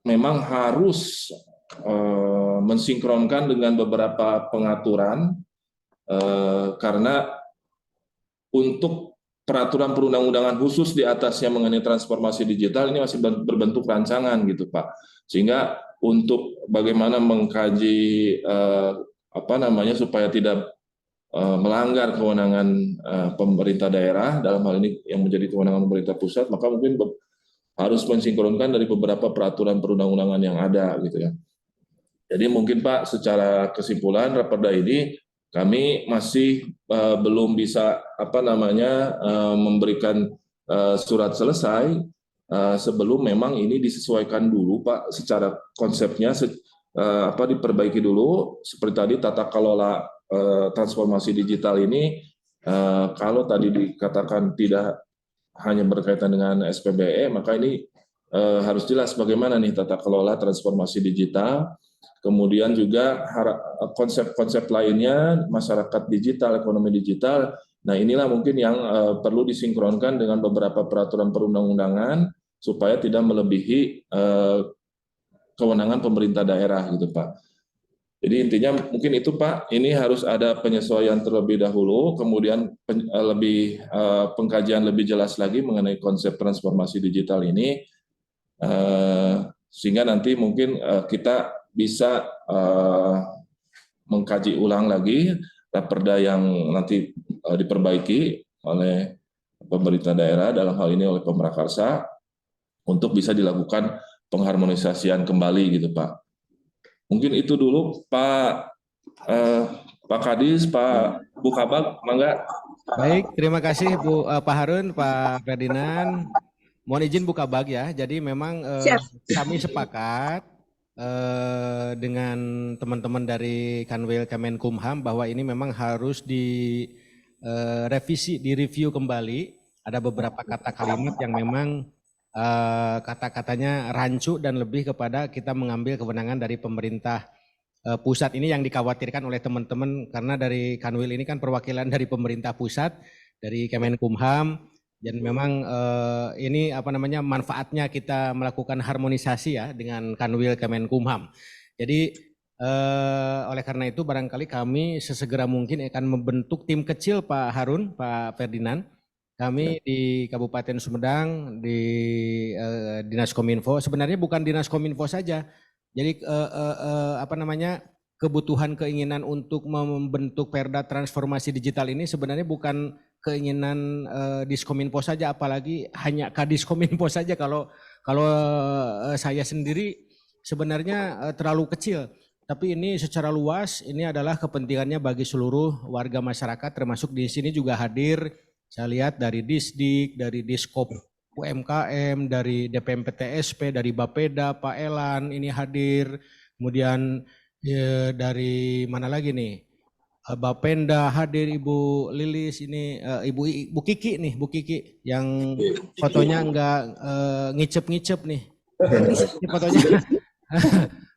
memang harus mensinkronkan dengan beberapa pengaturan karena untuk peraturan perundang-undangan khusus di atasnya mengenai transformasi digital ini masih berbentuk rancangan, gitu, Pak. Sehingga untuk bagaimana mengkaji supaya tidak melanggar kewenangan pemerintah daerah, dalam hal ini yang menjadi kewenangan pemerintah pusat, maka mungkin harus mensinkronkan dari beberapa peraturan perundang-undangan yang ada, gitu ya. Jadi mungkin, Pak, secara kesimpulan Raperda ini kami masih belum bisa memberikan surat selesai sebelum memang ini disesuaikan dulu, Pak, secara konsepnya diperbaiki dulu. Seperti tadi tata kelola transformasi digital ini, kalau tadi dikatakan tidak hanya berkaitan dengan SPBE, maka ini harus jelas bagaimana nih tata kelola transformasi digital. Kemudian juga konsep-konsep lainnya, masyarakat digital, ekonomi digital. Nah, inilah mungkin yang perlu disinkronkan dengan beberapa peraturan perundang-undangan supaya tidak melebihi kewenangan pemerintah daerah, gitu, Pak. Jadi intinya mungkin itu, Pak, ini harus ada penyesuaian terlebih dahulu, kemudian pengkajian lebih jelas lagi mengenai konsep transformasi digital ini, sehingga nanti mungkin kita bisa mengkaji ulang lagi Raperda yang nanti diperbaiki oleh pemerintah daerah, dalam hal ini oleh Pemrakarsa, untuk bisa dilakukan pengharmonisasian kembali, gitu, Pak. Mungkin itu dulu, Pak Kadis, Pak Bu Kabag, mangga. Baik, terima kasih Pak Harun, Pak Ferdinand. Mohon izin Bu Kabag ya. Jadi memang kami sepakat dengan teman-teman dari Kanwil Kemenkumham bahwa ini memang harus direvisi, direview kembali. Ada beberapa kata kalimat yang memang kata-katanya rancu dan lebih kepada kita mengambil kewenangan dari pemerintah pusat. Ini yang dikhawatirkan oleh teman-teman, karena dari Kanwil ini kan perwakilan dari pemerintah pusat, dari Kemenkumham. Dan memang ini manfaatnya kita melakukan harmonisasi ya dengan Kanwil Kemenkumham. Jadi oleh karena itu barangkali kami sesegera mungkin akan membentuk tim kecil, Pak Harun, Pak Ferdinand. Kami di Kabupaten Sumedang, di Dinas Kominfo, sebenarnya bukan Dinas Kominfo saja. Jadi kebutuhan keinginan untuk membentuk Perda transformasi digital ini sebenarnya bukan keinginan Diskominfo saja, apalagi hanya Kadiskominfo saja. Kalau saya sendiri sebenarnya terlalu kecil, tapi ini secara luas ini adalah kepentingannya bagi seluruh warga masyarakat, termasuk di sini juga hadir saya lihat dari Disdik, dari Diskop UMKM, dari DPM PTSP, dari Bapeda, Pak Elan ini hadir, kemudian dari mana lagi nih, Bapenda hadir, Ibu Lilis ini, Ibu Kiki nih, Bu Kiki yang fotonya enggak ngicep-ngicep nih. Ini fotonya.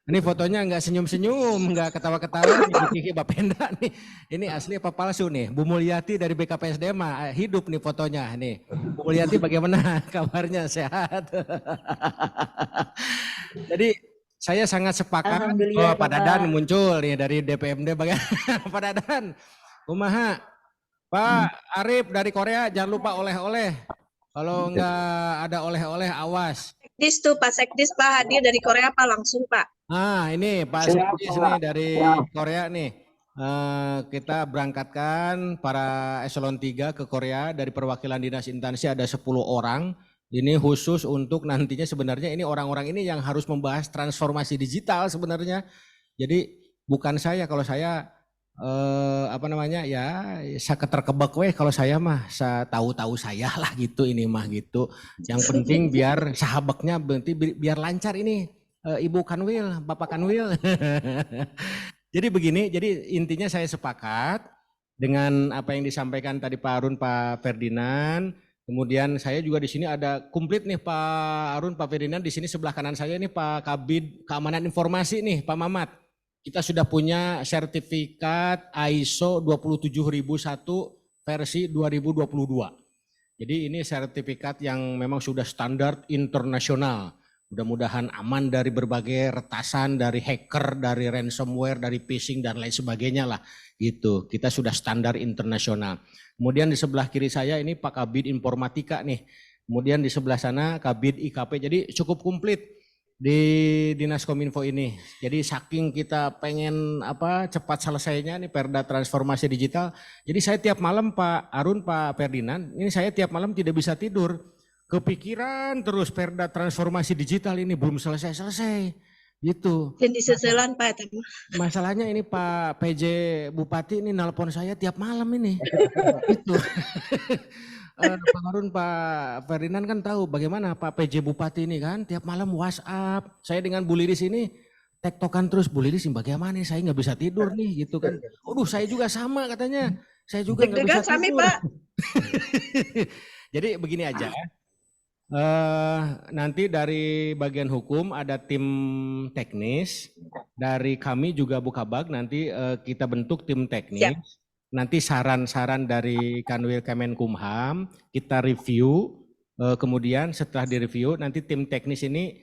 Ini fotonya enggak senyum-senyum, enggak ketawa-ketawa nih Bu Kiki Bapenda nih. Ini asli apa palsu nih? Bu Mulyati dari BKPSDM hidup nih fotonya nih. Bu Mulyati bagaimana kabarnya, sehat? Jadi saya sangat sepakat. Alhamdulillah, Pak Bapak. Dadan muncul nih dari DPMD bagaimana? Pak Dadan, kumaha? Pak Arif dari Korea jangan lupa oleh-oleh. Kalau enggak ada oleh-oleh awas. Sekdis tuh Pak Sekdis Pak hadir dari Korea Pak langsung Pak. Nah ini Pak Sekdis nih dari Korea nih. Kita berangkatkan para eselon 3 ke Korea dari perwakilan dinas instansi ada 10 orang. Ini khusus untuk nantinya sebenarnya ini orang-orang ini yang harus membahas transformasi digital sebenarnya. Jadi bukan saya, kalau saya apa namanya ya saya keterkebak weh, kalau saya mah tahu-tahu saya lah gitu ini mah gitu. Yang penting biar sahabaknya berarti biar lancar ini Ibu Kanwil, Bapak Kanwil. Jadi begini, jadi intinya saya sepakat dengan apa yang disampaikan tadi Pak Arun, Pak Ferdinand. Kemudian saya juga di sini ada komplit nih Pak Arun, Pak Ferdinand, di sini sebelah kanan saya nih Pak Kabid Keamanan Informasi nih Pak Mamat. Kita sudah punya sertifikat ISO 27001 versi 2022. Jadi ini sertifikat yang memang sudah standar internasional. Mudah-mudahan aman dari berbagai retasan, dari hacker, dari ransomware, dari phishing dan lain sebagainya lah gitu. Kita sudah standar internasional. Kemudian di sebelah kiri saya ini Pak Kabid Informatika nih. Kemudian di sebelah sana Kabid IKP. Jadi cukup komplit di Dinas Kominfo ini. Jadi saking kita pengen cepat selesainya nih Perda transformasi digital. Jadi saya tiap malam Pak Arun, Pak Ferdinand, ini saya tiap malam tidak bisa tidur. Kepikiran terus Perda transformasi digital ini belum selesai-selesai. Gitu. Dan diseselan Pak. Masalahnya ini Pak PJ Bupati ini nelpon saya tiap malam ini. Itu. Pak Harun, Pak Ferdinand kan tahu bagaimana Pak PJ Bupati ini kan tiap malam WhatsApp. Saya dengan Bu Lilis ini tektokan terus, Bu Lilis bagaimana nih saya nggak bisa tidur nih gitu kan. Aduh saya juga sama katanya. Saya juga nggak bisa tidur. Pak. Jadi begini aja. Nanti dari bagian hukum ada tim teknis, dari kami juga Bukabag nanti kita bentuk tim teknis. Siap. Nanti saran-saran dari Kanwil Kemenkumham kita review, kemudian setelah direview nanti tim teknis ini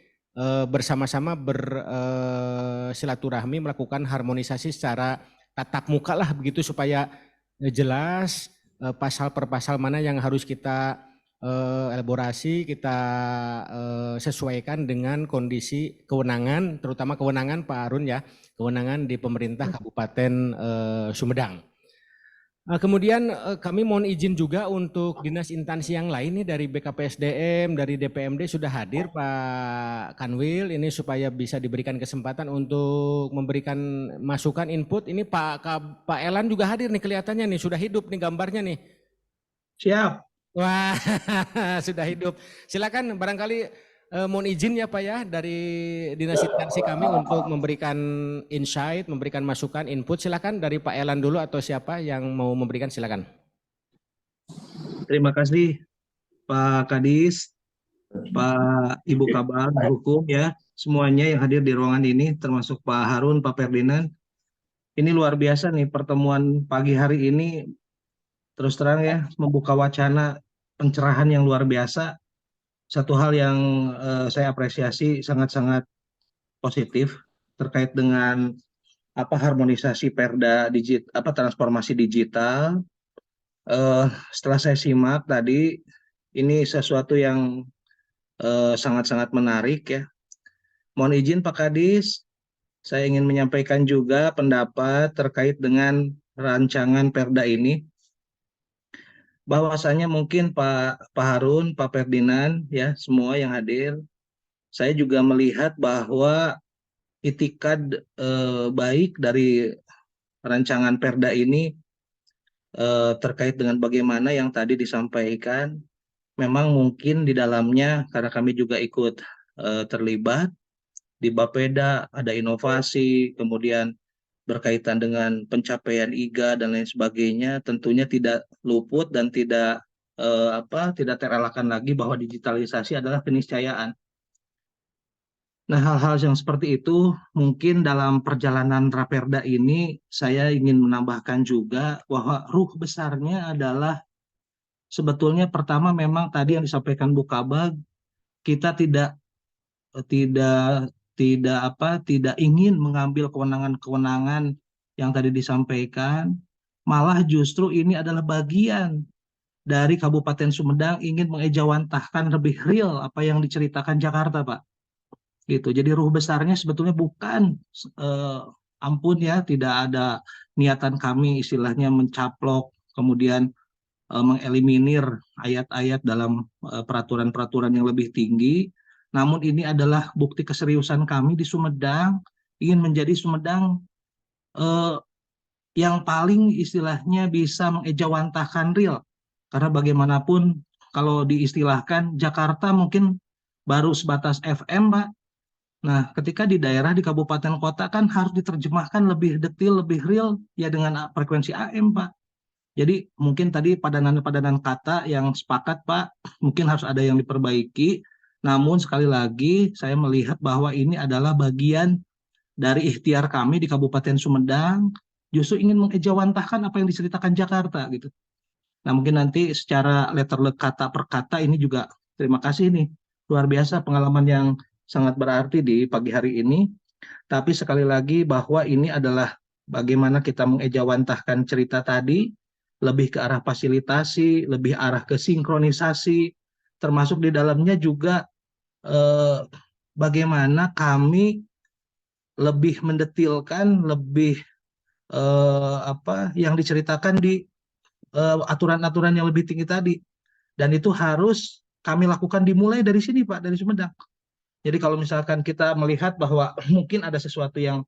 bersama-sama bersilaturahmi melakukan harmonisasi secara tatap muka lah begitu supaya jelas pasal per pasal mana yang harus kita elaborasi, kita sesuaikan dengan kondisi kewenangan, terutama kewenangan Pak Arun ya, kewenangan di pemerintah Kabupaten Sumedang. Kemudian kami mohon izin juga untuk dinas instansi yang lain nih dari BKPSDM, dari DPMD sudah hadir Pak Kanwil ini supaya bisa diberikan kesempatan untuk memberikan masukan input. Ini Pak Elan juga hadir nih kelihatannya nih sudah hidup nih gambarnya nih. Siap. Wah, sudah hidup. Silakan barangkali mohon izin ya Pak ya dari dinas instansi kami untuk memberikan insight, memberikan masukan, input. Silakan dari Pak Elan dulu atau siapa yang mau memberikan silakan. Terima kasih Pak Kadis, Pak Ibu Kabar Hukum ya, semuanya yang hadir di ruangan ini termasuk Pak Harun, Pak Ferdinand. Ini luar biasa nih pertemuan pagi hari ini. Terus terang ya, membuka wacana pencerahan yang luar biasa. Satu hal yang saya apresiasi sangat-sangat positif terkait dengan harmonisasi Perda transformasi digital. Setelah saya simak tadi, ini sesuatu yang sangat-sangat menarik ya. Mohon izin Pak Kadis, saya ingin menyampaikan juga pendapat terkait dengan rancangan Perda ini. Bahwasanya mungkin Pak Harun, Pak Ferdinand, ya semua yang hadir, saya juga melihat bahwa itikad baik dari rancangan Perda ini terkait dengan bagaimana yang tadi disampaikan, memang mungkin di dalamnya karena kami juga ikut terlibat di Bapeda, ada inovasi, kemudian berkaitan dengan pencapaian IGA dan lain sebagainya, tentunya tidak luput dan tidak terelakkan lagi bahwa digitalisasi adalah keniscayaan. Nah, hal-hal yang seperti itu mungkin dalam perjalanan Raperda ini saya ingin menambahkan juga bahwa ruh besarnya adalah sebetulnya pertama memang tadi yang disampaikan Bu Kabag, kita tidak tidak ingin mengambil kewenangan-kewenangan yang tadi disampaikan, malah justru ini adalah bagian dari Kabupaten Sumedang ingin mengejawantahkan lebih real apa yang diceritakan Jakarta, Pak. Gitu. Jadi ruh besarnya sebetulnya bukan ampun ya, tidak ada niatan kami istilahnya mencaplok kemudian mengeliminir ayat-ayat dalam peraturan-peraturan yang lebih tinggi. Namun ini adalah bukti keseriusan kami di Sumedang, ingin menjadi Sumedang yang paling istilahnya bisa mengejawantahkan real. Karena bagaimanapun kalau diistilahkan Jakarta mungkin baru sebatas FM, Pak. Nah, ketika di daerah, di kabupaten kota kan harus diterjemahkan lebih detail, lebih real ya dengan frekuensi AM, Pak. Jadi mungkin tadi padanan-padanan kata yang sepakat, Pak, mungkin harus ada yang diperbaiki. Namun sekali lagi saya melihat bahwa ini adalah bagian dari ikhtiar kami di Kabupaten Sumedang justru ingin mengejawantahkan apa yang diceritakan Jakarta gitu. Nah, mungkin nanti secara letterlek kata per kata ini juga terima kasih nih. Luar biasa pengalaman yang sangat berarti di pagi hari ini. Tapi sekali lagi bahwa ini adalah bagaimana kita mengejawantahkan cerita tadi, lebih ke arah fasilitasi, lebih arah ke sinkronisasi, termasuk di dalamnya juga bagaimana kami lebih mendetilkan, lebih yang diceritakan di aturan-aturan yang lebih tinggi tadi. Dan itu harus kami lakukan dimulai dari sini, Pak, dari Sumedang. Jadi kalau misalkan kita melihat bahwa mungkin ada sesuatu yang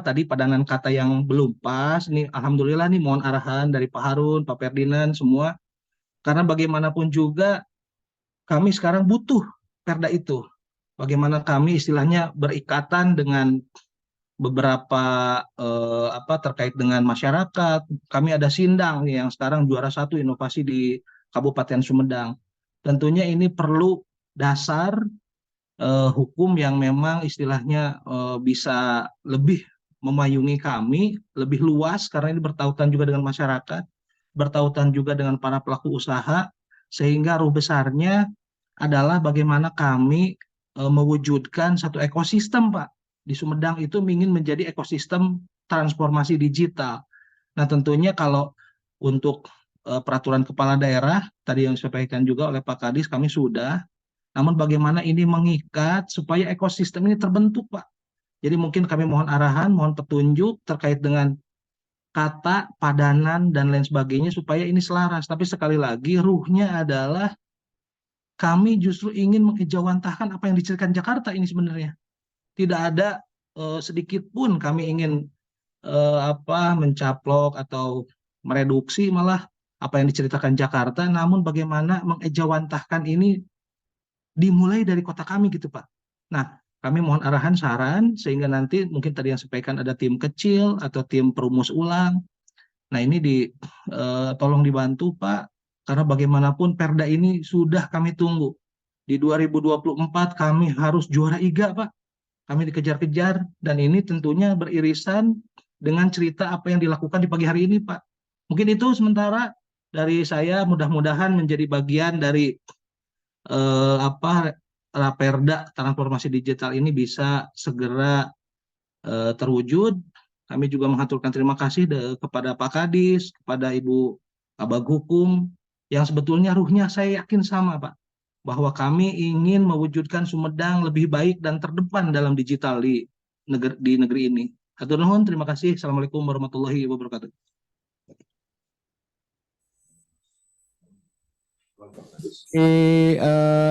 tadi padanan kata yang belum pas, nih alhamdulillah nih mohon arahan dari Pak Harun, Pak Ferdinand semua. Karena bagaimanapun juga kami sekarang butuh perda itu. Bagaimana kami istilahnya berikatan dengan beberapa terkait dengan masyarakat. Kami ada Sindang nih yang sekarang juara 1 inovasi di Kabupaten Sumedang. Tentunya ini perlu dasar hukum yang memang istilahnya bisa lebih memayungi kami, lebih luas karena ini bertautan juga dengan masyarakat, bertautan juga dengan para pelaku usaha, sehingga ruh besarnya adalah bagaimana kami mewujudkan satu ekosistem, Pak. Di Sumedang itu ingin menjadi ekosistem transformasi digital. Nah, tentunya kalau untuk peraturan kepala daerah, tadi yang disampaikan juga oleh Pak Kadis, kami sudah. Namun bagaimana ini mengikat supaya ekosistem ini terbentuk, Pak. Jadi mungkin kami mohon arahan, mohon petunjuk terkait dengan kata, padanan, dan lain sebagainya supaya ini selaras. Tapi sekali lagi ruhnya adalah kami justru ingin mengejawantahkan apa yang diceritakan Jakarta ini sebenarnya. Tidak ada sedikit pun kami ingin mencaplok atau mereduksi malah apa yang diceritakan Jakarta, namun bagaimana mengejawantahkan ini dimulai dari kota kami gitu, Pak. Nah, kami mohon arahan, saran, sehingga nanti mungkin tadi yang sampaikan ada tim kecil atau tim perumus ulang. Nah, ini tolong dibantu, Pak, karena bagaimanapun perda ini sudah kami tunggu. Di 2024 kami harus juara IGA, Pak. Kami dikejar-kejar, dan ini tentunya beririsan dengan cerita apa yang dilakukan di pagi hari ini, Pak. Mungkin itu sementara dari saya, mudah-mudahan menjadi bagian dari Raperda transformasi digital ini bisa segera terwujud. Kami juga mengaturkan terima kasih kepada Pak Kadis, kepada Ibu Kabag Hukum, yang sebetulnya ruhnya saya yakin sama, Pak, bahwa kami ingin mewujudkan Sumedang lebih baik dan terdepan dalam digital di negeri ini. Hatur nuhun, terima kasih. Assalamualaikum warahmatullahi wabarakatuh.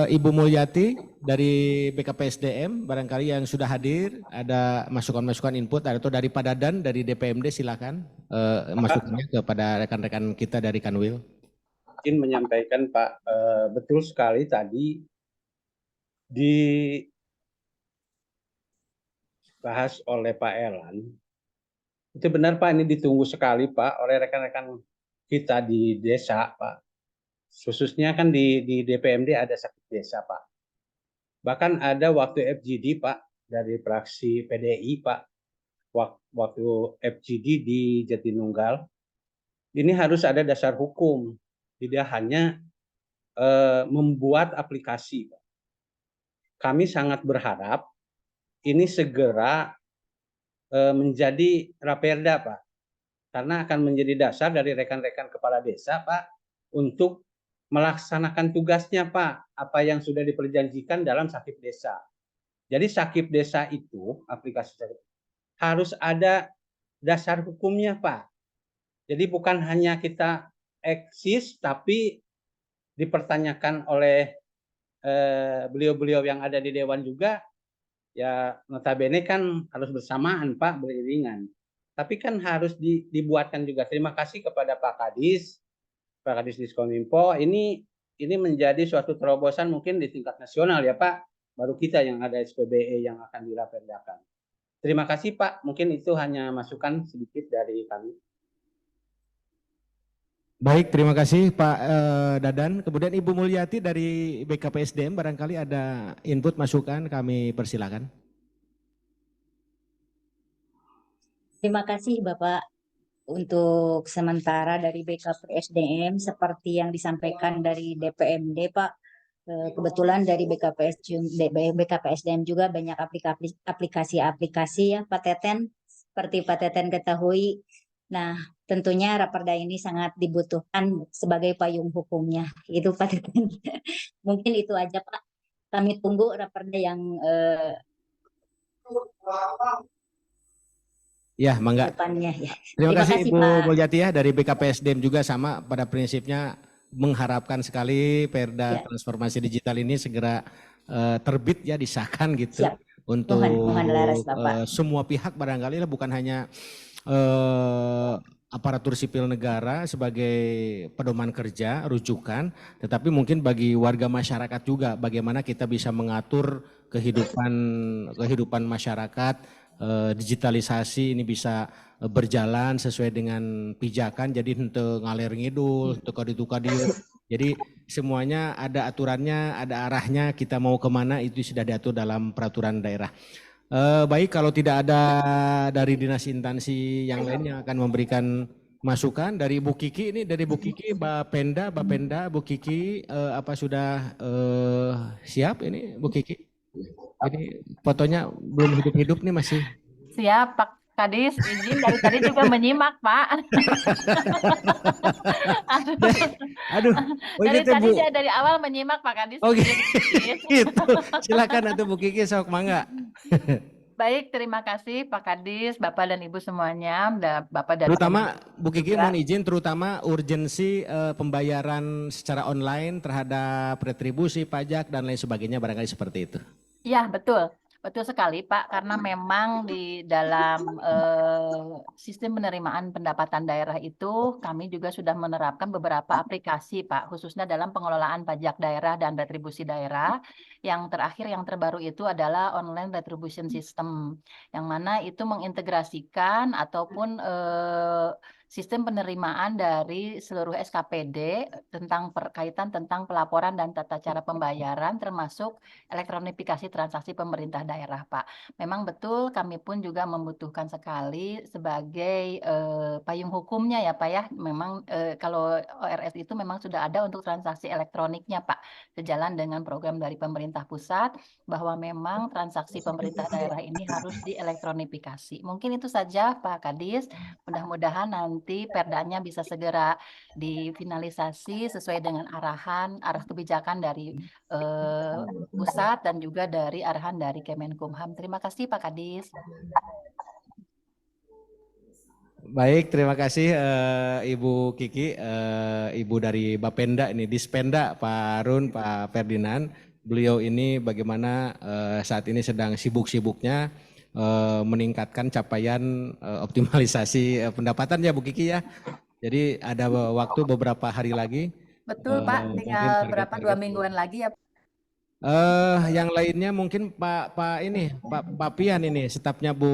Ibu Mulyati dari BKPSDM, barangkali yang sudah hadir, ada masukan-masukan input, atau dari Pak Dadan dari DPMD, silakan masukannya kepada rekan-rekan kita dari Kanwil. izin menyampaikan Pak, betul sekali tadi dibahas oleh Pak Elan. Itu benar Pak, ini ditunggu sekali Pak oleh rekan-rekan kita di desa Pak. Khususnya kan di DPMD ada sakit desa Pak. Bahkan ada waktu FGD Pak dari fraksi PDI Pak, waktu FGD di Jatinunggal. Ini harus ada dasar hukum, tidak hanya membuat aplikasi Pak. Kami sangat berharap ini segera menjadi Raperda Pak, karena akan menjadi dasar dari rekan-rekan kepala desa Pak untuk melaksanakan tugasnya Pak, apa yang sudah diperjanjikan dalam Sakip Desa. Jadi Sakip Desa itu, aplikasi Sakip, harus ada dasar hukumnya Pak. Jadi bukan hanya kita eksis, tapi dipertanyakan oleh beliau-beliau yang ada di Dewan juga, ya notabene kan harus bersamaan Pak, beriringan. Tapi kan harus dibuatkan juga. Terima kasih kepada Pak Kadis Diskominfo. Ini menjadi suatu terobosan mungkin di tingkat nasional ya Pak. Baru kita yang ada SPBE yang akan diraperdakan. Terima kasih Pak. Mungkin itu hanya masukan sedikit dari kami. Baik, terima kasih Pak Dadan. Kemudian Ibu Mulyati dari BKPSDM, barangkali ada input masukan, kami persilakan. Terima kasih Bapak. Untuk sementara dari BKPSDM seperti yang disampaikan dari DPMD Pak, kebetulan dari BKPSDM juga banyak aplikasi-aplikasi ya Pak Teten, seperti Pak Teten ketahui. Nah, tentunya Raperda ini sangat dibutuhkan sebagai payung hukumnya. Itu Pak Teten. Mungkin itu aja Pak. Kami tunggu Raperda yang ya, mangga. depannya ya. Terima kasih Ibu Pak. Mulyati ya, dari BKPSDM juga sama pada prinsipnya mengharapkan sekali Perda transformasi digital ini segera terbit ya, disahkan gitu. Siap. Untuk Mohon laras, Bapak. semua pihak barangkali lah, bukan hanya aparatur sipil negara sebagai pedoman kerja, rujukan, tetapi mungkin bagi warga masyarakat juga bagaimana kita bisa mengatur kehidupan masyarakat, digitalisasi ini bisa berjalan sesuai dengan pijakan, jadi untuk ngalir ngidul, untuk kaditu. Jadi semuanya ada aturannya, ada arahnya, kita mau kemana itu sudah diatur dalam peraturan daerah. Baik, kalau tidak ada dari dinas instansi yang lain yang akan memberikan masukan dari Bu Kiki, ini dari Bu Kiki, Bapenda, Bu Kiki, apa sudah siap ini Bu Kiki? Ini fotonya belum hidup-hidup nih masih. Siap Pak Kadis, izin dari tadi juga menyimak Pak. Aduh, dari gitu, tadi Bu. saya dari awal menyimak Pak Kadis. Oke, gitu. Silakan atau Bu Kiki, sok mangga. Baik, terima kasih Pak Kadis, Bapak dan Ibu semuanya, Bapak dan terutama Bu Kiki mohon izin, terutama urgensi pembayaran secara online terhadap retribusi pajak dan lain sebagainya, barangkali seperti itu. Ya, betul. Betul sekali Pak, karena memang di dalam sistem penerimaan pendapatan daerah itu kami juga sudah menerapkan beberapa aplikasi Pak, khususnya dalam pengelolaan pajak daerah dan retribusi daerah. Yang terakhir, yang terbaru itu adalah online retribution system, yang mana itu mengintegrasikan ataupun sistem penerimaan dari seluruh SKPD tentang berkaitan tentang pelaporan dan tata cara pembayaran, termasuk elektronifikasi transaksi pemerintah daerah, Pak. Memang betul kami pun juga membutuhkan sekali sebagai payung hukumnya ya Pak ya. Memang kalau ORS itu memang sudah ada untuk transaksi elektroniknya Pak. Sejalan dengan program dari pemerintah pusat bahwa memang transaksi pemerintah daerah ini harus dielektronifikasi. Mungkin itu saja Pak Kadis. Mudah-mudahan nanti perdanya bisa segera difinalisasi sesuai dengan arah kebijakan dari pusat dan juga dari arahan dari Kemenkumham. Terima kasih Pak Kadis. Baik, terima kasih Ibu Kiki, Ibu dari Bapenda ini, Dispenda, Pak Arun, Pak Ferdinand. Beliau ini bagaimana saat ini sedang sibuk-sibuknya meningkatkan capaian optimalisasi pendapatan ya Bu Kiki ya. Jadi ada waktu beberapa hari lagi Betul Pak, mungkin tinggal berapa 2 target-target. mingguan lagi ya. Yang lainnya mungkin Pak Pian ini, stafnya Bu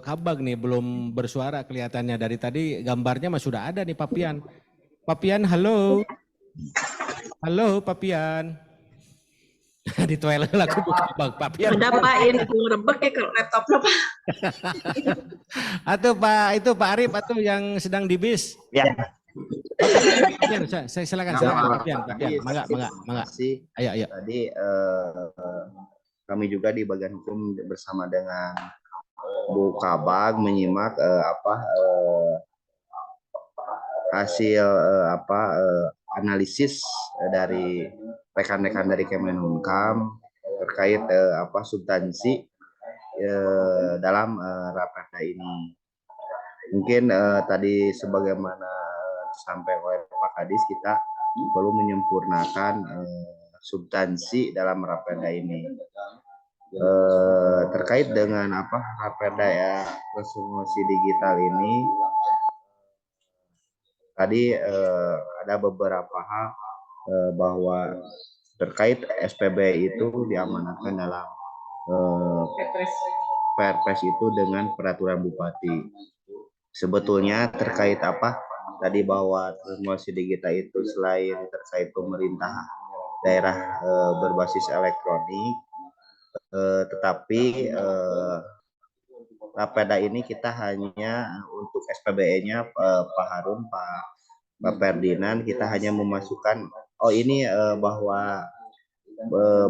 Kabag nih belum bersuara kelihatannya dari tadi, gambarnya mah sudah ada nih Pak Pian. Pak Pian, halo. Halo Pak Pian. Di toilet aku Bu Kabag, Pak Pian. Ada Pak, ini ngerebek ya kalau laptopnya Pak. Atau Pak Arif atau yang sedang di bis. Ya. Pak Pian, silakan Pak Pian. Mangga. Masih Ayo. tadi kami juga di bagian hukum bersama dengan Bu Kabag menyimak hasil analisis dari rekan-rekan dari Kemenkumham terkait substansi dalam raperda ini. Mungkin tadi sebagaimana disampaikan oleh Pak Kadis, kita perlu menyempurnakan substansi dalam raperda ini. Terkait dengan raperda transformasi digital ini, tadi ada beberapa hal bahwa terkait SPB itu diamanatkan dalam Perpres itu dengan peraturan Bupati. Sebetulnya terkait tadi bahwa transformasi digital itu selain terkait pemerintah daerah berbasis elektronik, tetapi raperda ini kita hanya untuk SPBE-nya Pak Harun, Pak Ferdinand, kita hanya memasukkan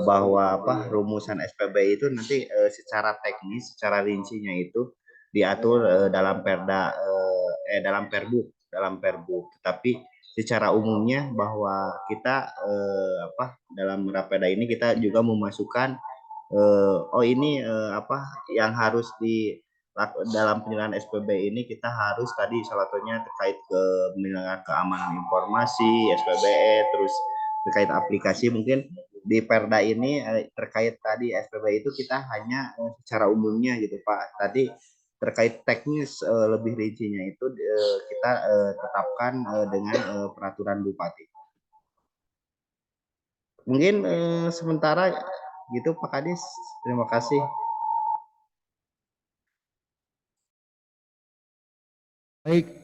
bahwa rumusan SPBE itu nanti secara teknis, secara rincinya itu diatur dalam Perbup, tetapi secara umumnya bahwa kita dalam raperda ini kita juga memasukkan yang harus dalam penyelenggaraan SPB ini kita harus tadi salah satunya terkait penyelenggaraan keamanan informasi SPBE, terus terkait aplikasi. Mungkin di Perda ini terkait tadi SPB itu kita hanya secara umumnya gitu Pak. Tadi terkait teknis lebih rincinya itu kita tetapkan dengan peraturan Bupati. Mungkin sementara gitu Pak Kadis. Terima kasih.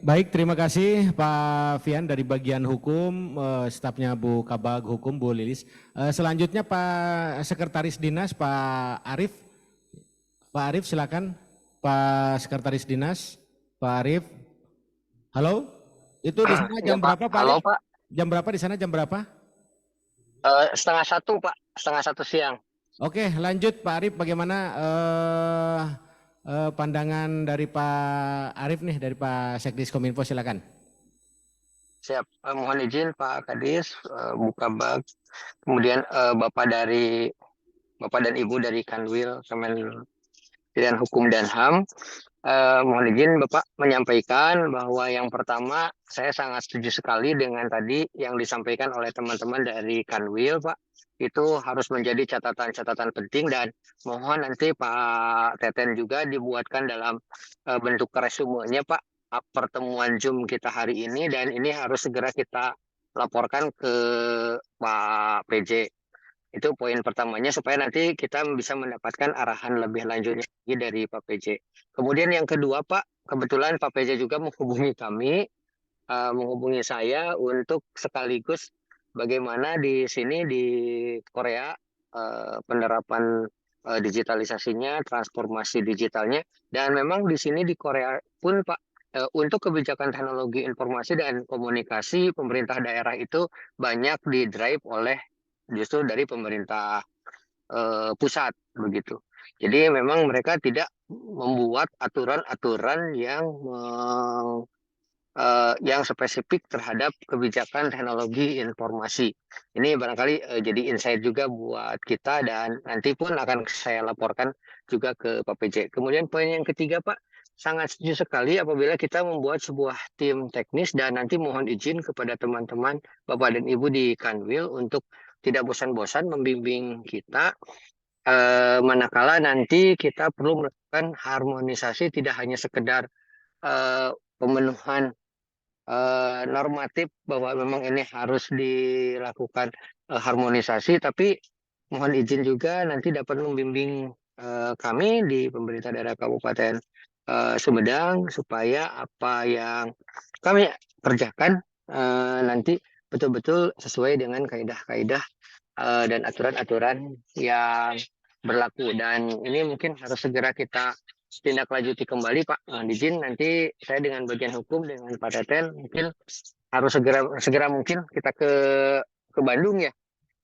Baik, terima kasih Pak Fian dari bagian hukum, stafnya Bu Kabag Hukum, Bu Lilis. Selanjutnya Pak Sekretaris Dinas, Pak Arif. Pak Arif silakan, Pak Sekretaris Dinas, Pak Arif. Halo, itu di sana jam berapa Pak? Halo Pak. Jam berapa di sana, jam berapa? 1:30 Pak, 1:30 siang. Oke, lanjut Pak Arif, bagaimana pandangan dari Pak Arif nih, dari Pak Sekdis Kominfo, silakan. Siap, mohon izin Pak Kadis, Bu Kabag, kemudian Bapak dan Ibu dari Kanwil, Kementerian Hukum dan HAM. Mohon izin Bapak menyampaikan bahwa yang pertama saya sangat setuju sekali dengan tadi yang disampaikan oleh teman-teman dari Kanwil Pak. Itu harus menjadi catatan-catatan penting dan mohon nanti Pak Teten juga dibuatkan dalam bentuk resumenya Pak pertemuan Zoom kita hari ini, dan ini harus segera kita laporkan ke Pak PJ. Itu poin pertamanya supaya nanti kita bisa mendapatkan arahan lebih lanjutnya lagi dari Pak PJ. Kemudian yang kedua Pak, kebetulan Pak PJ juga menghubungi kami, menghubungi saya untuk sekaligus bagaimana di sini di Korea penerapan digitalisasinya, transformasi digitalnya, dan memang di sini di Korea pun Pak untuk kebijakan teknologi informasi dan komunikasi pemerintah daerah itu banyak di-drive oleh justru dari pemerintah pusat begitu. Jadi memang mereka tidak membuat aturan-aturan yang spesifik terhadap kebijakan teknologi informasi. Ini barangkali jadi insight juga buat kita dan nanti pun akan saya laporkan juga ke Pak PJ. Kemudian poin yang ketiga Pak, sangat setuju sekali apabila kita membuat sebuah tim teknis dan nanti mohon izin kepada teman-teman Bapak dan Ibu di Kanwil untuk tidak bosan-bosan membimbing kita manakala nanti kita perlu melakukan harmonisasi tidak hanya sekedar pemenuhan normatif bahwa memang ini harus dilakukan harmonisasi, tapi mohon izin juga nanti dapat membimbing kami di pemerintah daerah Kabupaten Sumedang supaya apa yang kami kerjakan nanti betul-betul sesuai dengan kaidah-kaidah dan aturan-aturan yang berlaku. Dan ini mungkin harus segera kita tindak lanjuti kembali, Pak. Izin nanti saya dengan bagian hukum dengan Pak Teten mungkin harus segera mungkin kita ke Bandung ya,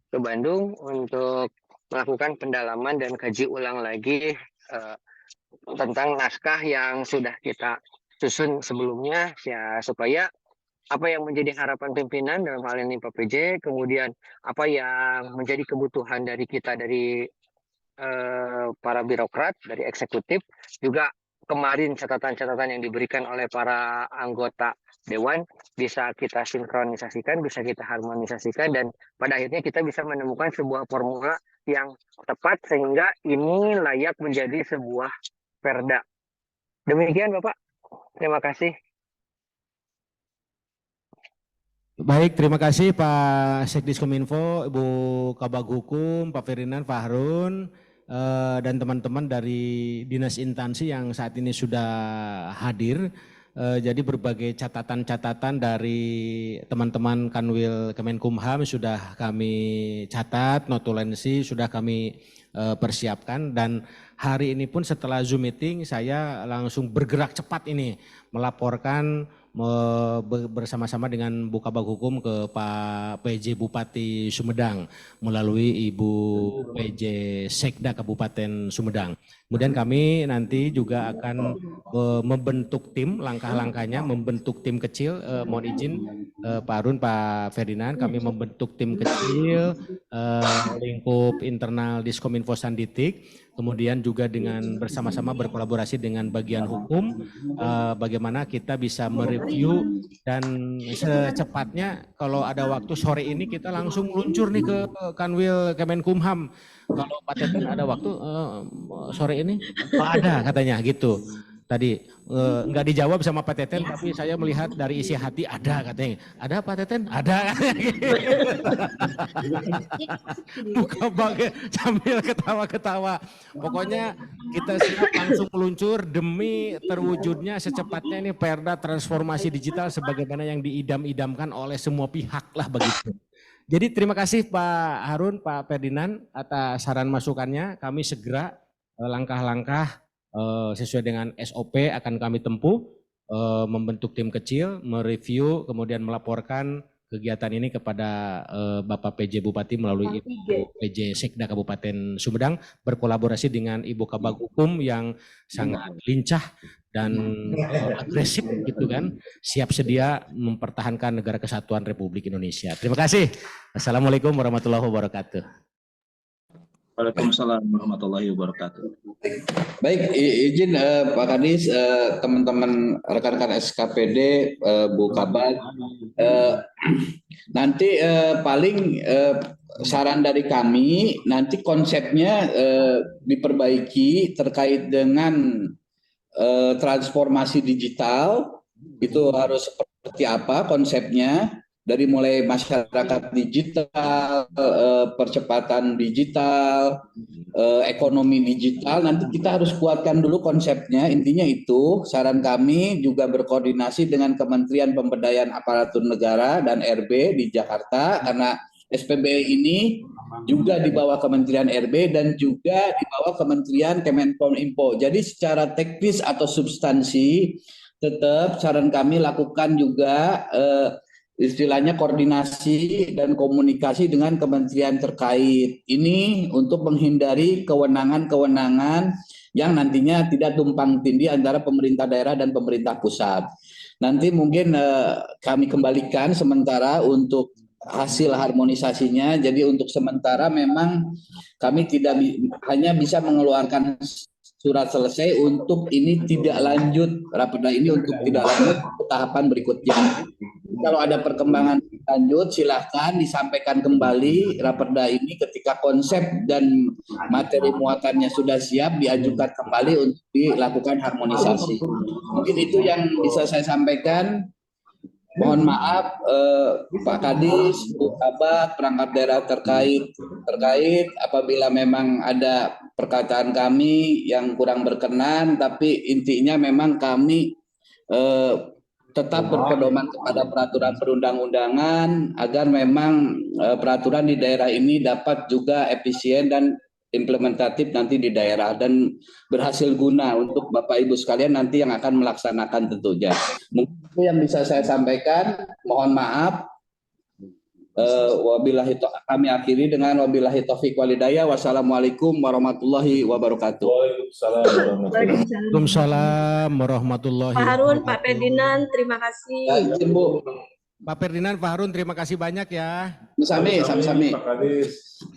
ke Bandung untuk melakukan pendalaman dan kaji ulang lagi tentang naskah yang sudah kita susun sebelumnya ya, supaya apa yang menjadi harapan pimpinan dalam hal ini Pak PJ, kemudian apa yang menjadi kebutuhan dari kita dari para birokrat, dari eksekutif, juga kemarin catatan-catatan yang diberikan oleh para anggota Dewan bisa kita sinkronisasikan, bisa kita harmonisasikan, dan pada akhirnya kita bisa menemukan sebuah formula yang tepat sehingga ini layak menjadi sebuah perda. Demikian Bapak, terima kasih. Baik, terima kasih Pak Sekdis Kominfo, Ibu Kabag Hukum, Pak Ferdinand, Pak Harun, dan teman-teman dari dinas instansi yang saat ini sudah hadir. Jadi berbagai catatan-catatan dari teman-teman Kanwil Kemenkumham sudah kami catat, notulensi sudah kami persiapkan, dan hari ini pun setelah Zoom meeting saya langsung bergerak cepat ini melaporkan bersama-sama dengan Bu Kabag Hukum ke Pak PJ Bupati Sumedang melalui Ibu PJ Sekda Kabupaten Sumedang. Kemudian kami nanti juga akan membentuk tim, langkah-langkahnya membentuk tim kecil, mohon izin Pak Harun, Pak Ferdinand, kami membentuk tim kecil lingkup internal Diskominfo Sanditik, kemudian juga dengan bersama-sama berkolaborasi dengan bagian hukum, bagaimana kita bisa mereview dan secepatnya kalau ada waktu sore ini kita langsung meluncur nih ke Kanwil Kemenkumham. Kalau Pak Teten ada waktu sore ini? Oh, ada katanya gitu. Tadi nggak dijawab sama Pak Teten, tapi saya melihat dari isi hati ada katanya. Ada Pak Teten? Ada. Buka bag sambil ketawa-ketawa. Pokoknya kita siap langsung meluncur demi terwujudnya secepatnya ini perda transformasi digital sebagaimana yang diidam-idamkan oleh semua pihak lah begitu. Jadi terima kasih Pak Harun, Pak Ferdinand atas saran masukannya. Kami segera langkah-langkah sesuai dengan SOP akan kami tempuh, membentuk tim kecil, mereview, kemudian melaporkan kegiatan ini kepada Bapak PJ Bupati melalui Ibu PJ Sekda Kabupaten Sumedang, berkolaborasi dengan Ibu Kabag Hukum yang sangat lincah dan agresif gitu kan, siap sedia mempertahankan negara kesatuan Republik Indonesia. Terima kasih. Assalamualaikum warahmatullahi wabarakatuh. Waalaikumsalam warahmatullahi wabarakatuh. Baik, izin Pak Kadis, teman-teman rekan-rekan SKPD, Bu Kabag, nanti paling saran dari kami nanti konsepnya diperbaiki terkait dengan transformasi digital, itu harus seperti apa konsepnya, dari mulai masyarakat digital, percepatan digital, ekonomi digital, nanti kita harus kuatkan dulu konsepnya. Intinya itu saran kami, juga berkoordinasi dengan Kementerian Pemberdayaan Aparatur Negara dan RB di Jakarta, karena SPBE ini juga di bawah Kementerian RB dan juga di bawah Kementerian Kemenkominfo. Jadi secara teknis atau substansi tetap saran kami lakukan juga istilahnya koordinasi dan komunikasi dengan kementerian terkait. Ini untuk menghindari kewenangan-kewenangan yang nantinya tidak tumpang tindih antara pemerintah daerah dan pemerintah pusat. Nanti mungkin kami kembalikan sementara untuk hasil harmonisasinya. Jadi untuk sementara memang kami tidak hanya bisa mengeluarkan surat selesai untuk ini tidak lanjut, raperda ini untuk tidak lanjut ke tahapan berikutnya. Kalau ada perkembangan lanjut silahkan disampaikan kembali raperda ini ketika konsep dan materi muatannya sudah siap, diajukan kembali untuk dilakukan harmonisasi. Mungkin itu yang bisa saya sampaikan. Mohon maaf Pak Kadis, Bu Kabak, perangkat daerah terkait apabila memang ada perkataan kami yang kurang berkenan, tapi intinya memang kami tetap berpedoman kepada peraturan perundang-undangan agar memang peraturan di daerah ini dapat juga efisien dan implementatif nanti di daerah dan berhasil guna untuk Bapak Ibu sekalian nanti yang akan melaksanakan tentunya. Mungkin itu yang bisa saya sampaikan. Mohon maaf. Kami akhiri dengan wabillahi taufiq walhidayah. Wassalamualaikum warahmatullahi wabarakatuh. Waalaikumsalam warahmatullahi Pak Harun, wabarakatuh. Pak Ferdinand, terima kasih. Izin Bu. Pak Ferdinand, Pak Harun, terima kasih banyak ya. Sami-sami.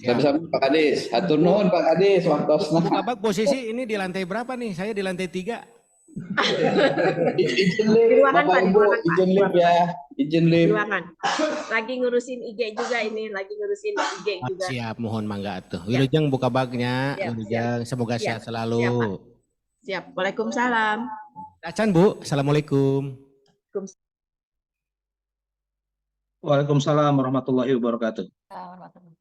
Sami-sami Pak Kadis. Hatur nuhun Pak Kadis. Waktosna. Kabak posisi ini di lantai berapa nih? Saya di lantai 3. Izin lift, Ruangan, Bapak Pak, Ibu. ruangan, Pak. Izin lift ya. Izin lift. Ruangan. Lagi ngurusin IG juga ini, lagi ngurusin IG juga. Siap, mohon mangga tuh. Wilujeng buka bagnya, Siap, Wilujeng semoga Siap. sehat selalu. Siap, Pak. Siap. Waalaikumsalam. Acan Bu, assalamualaikum. Waalaikumsalam warahmatullahi wabarakatuh. Warahmatullahi wabarakatuh.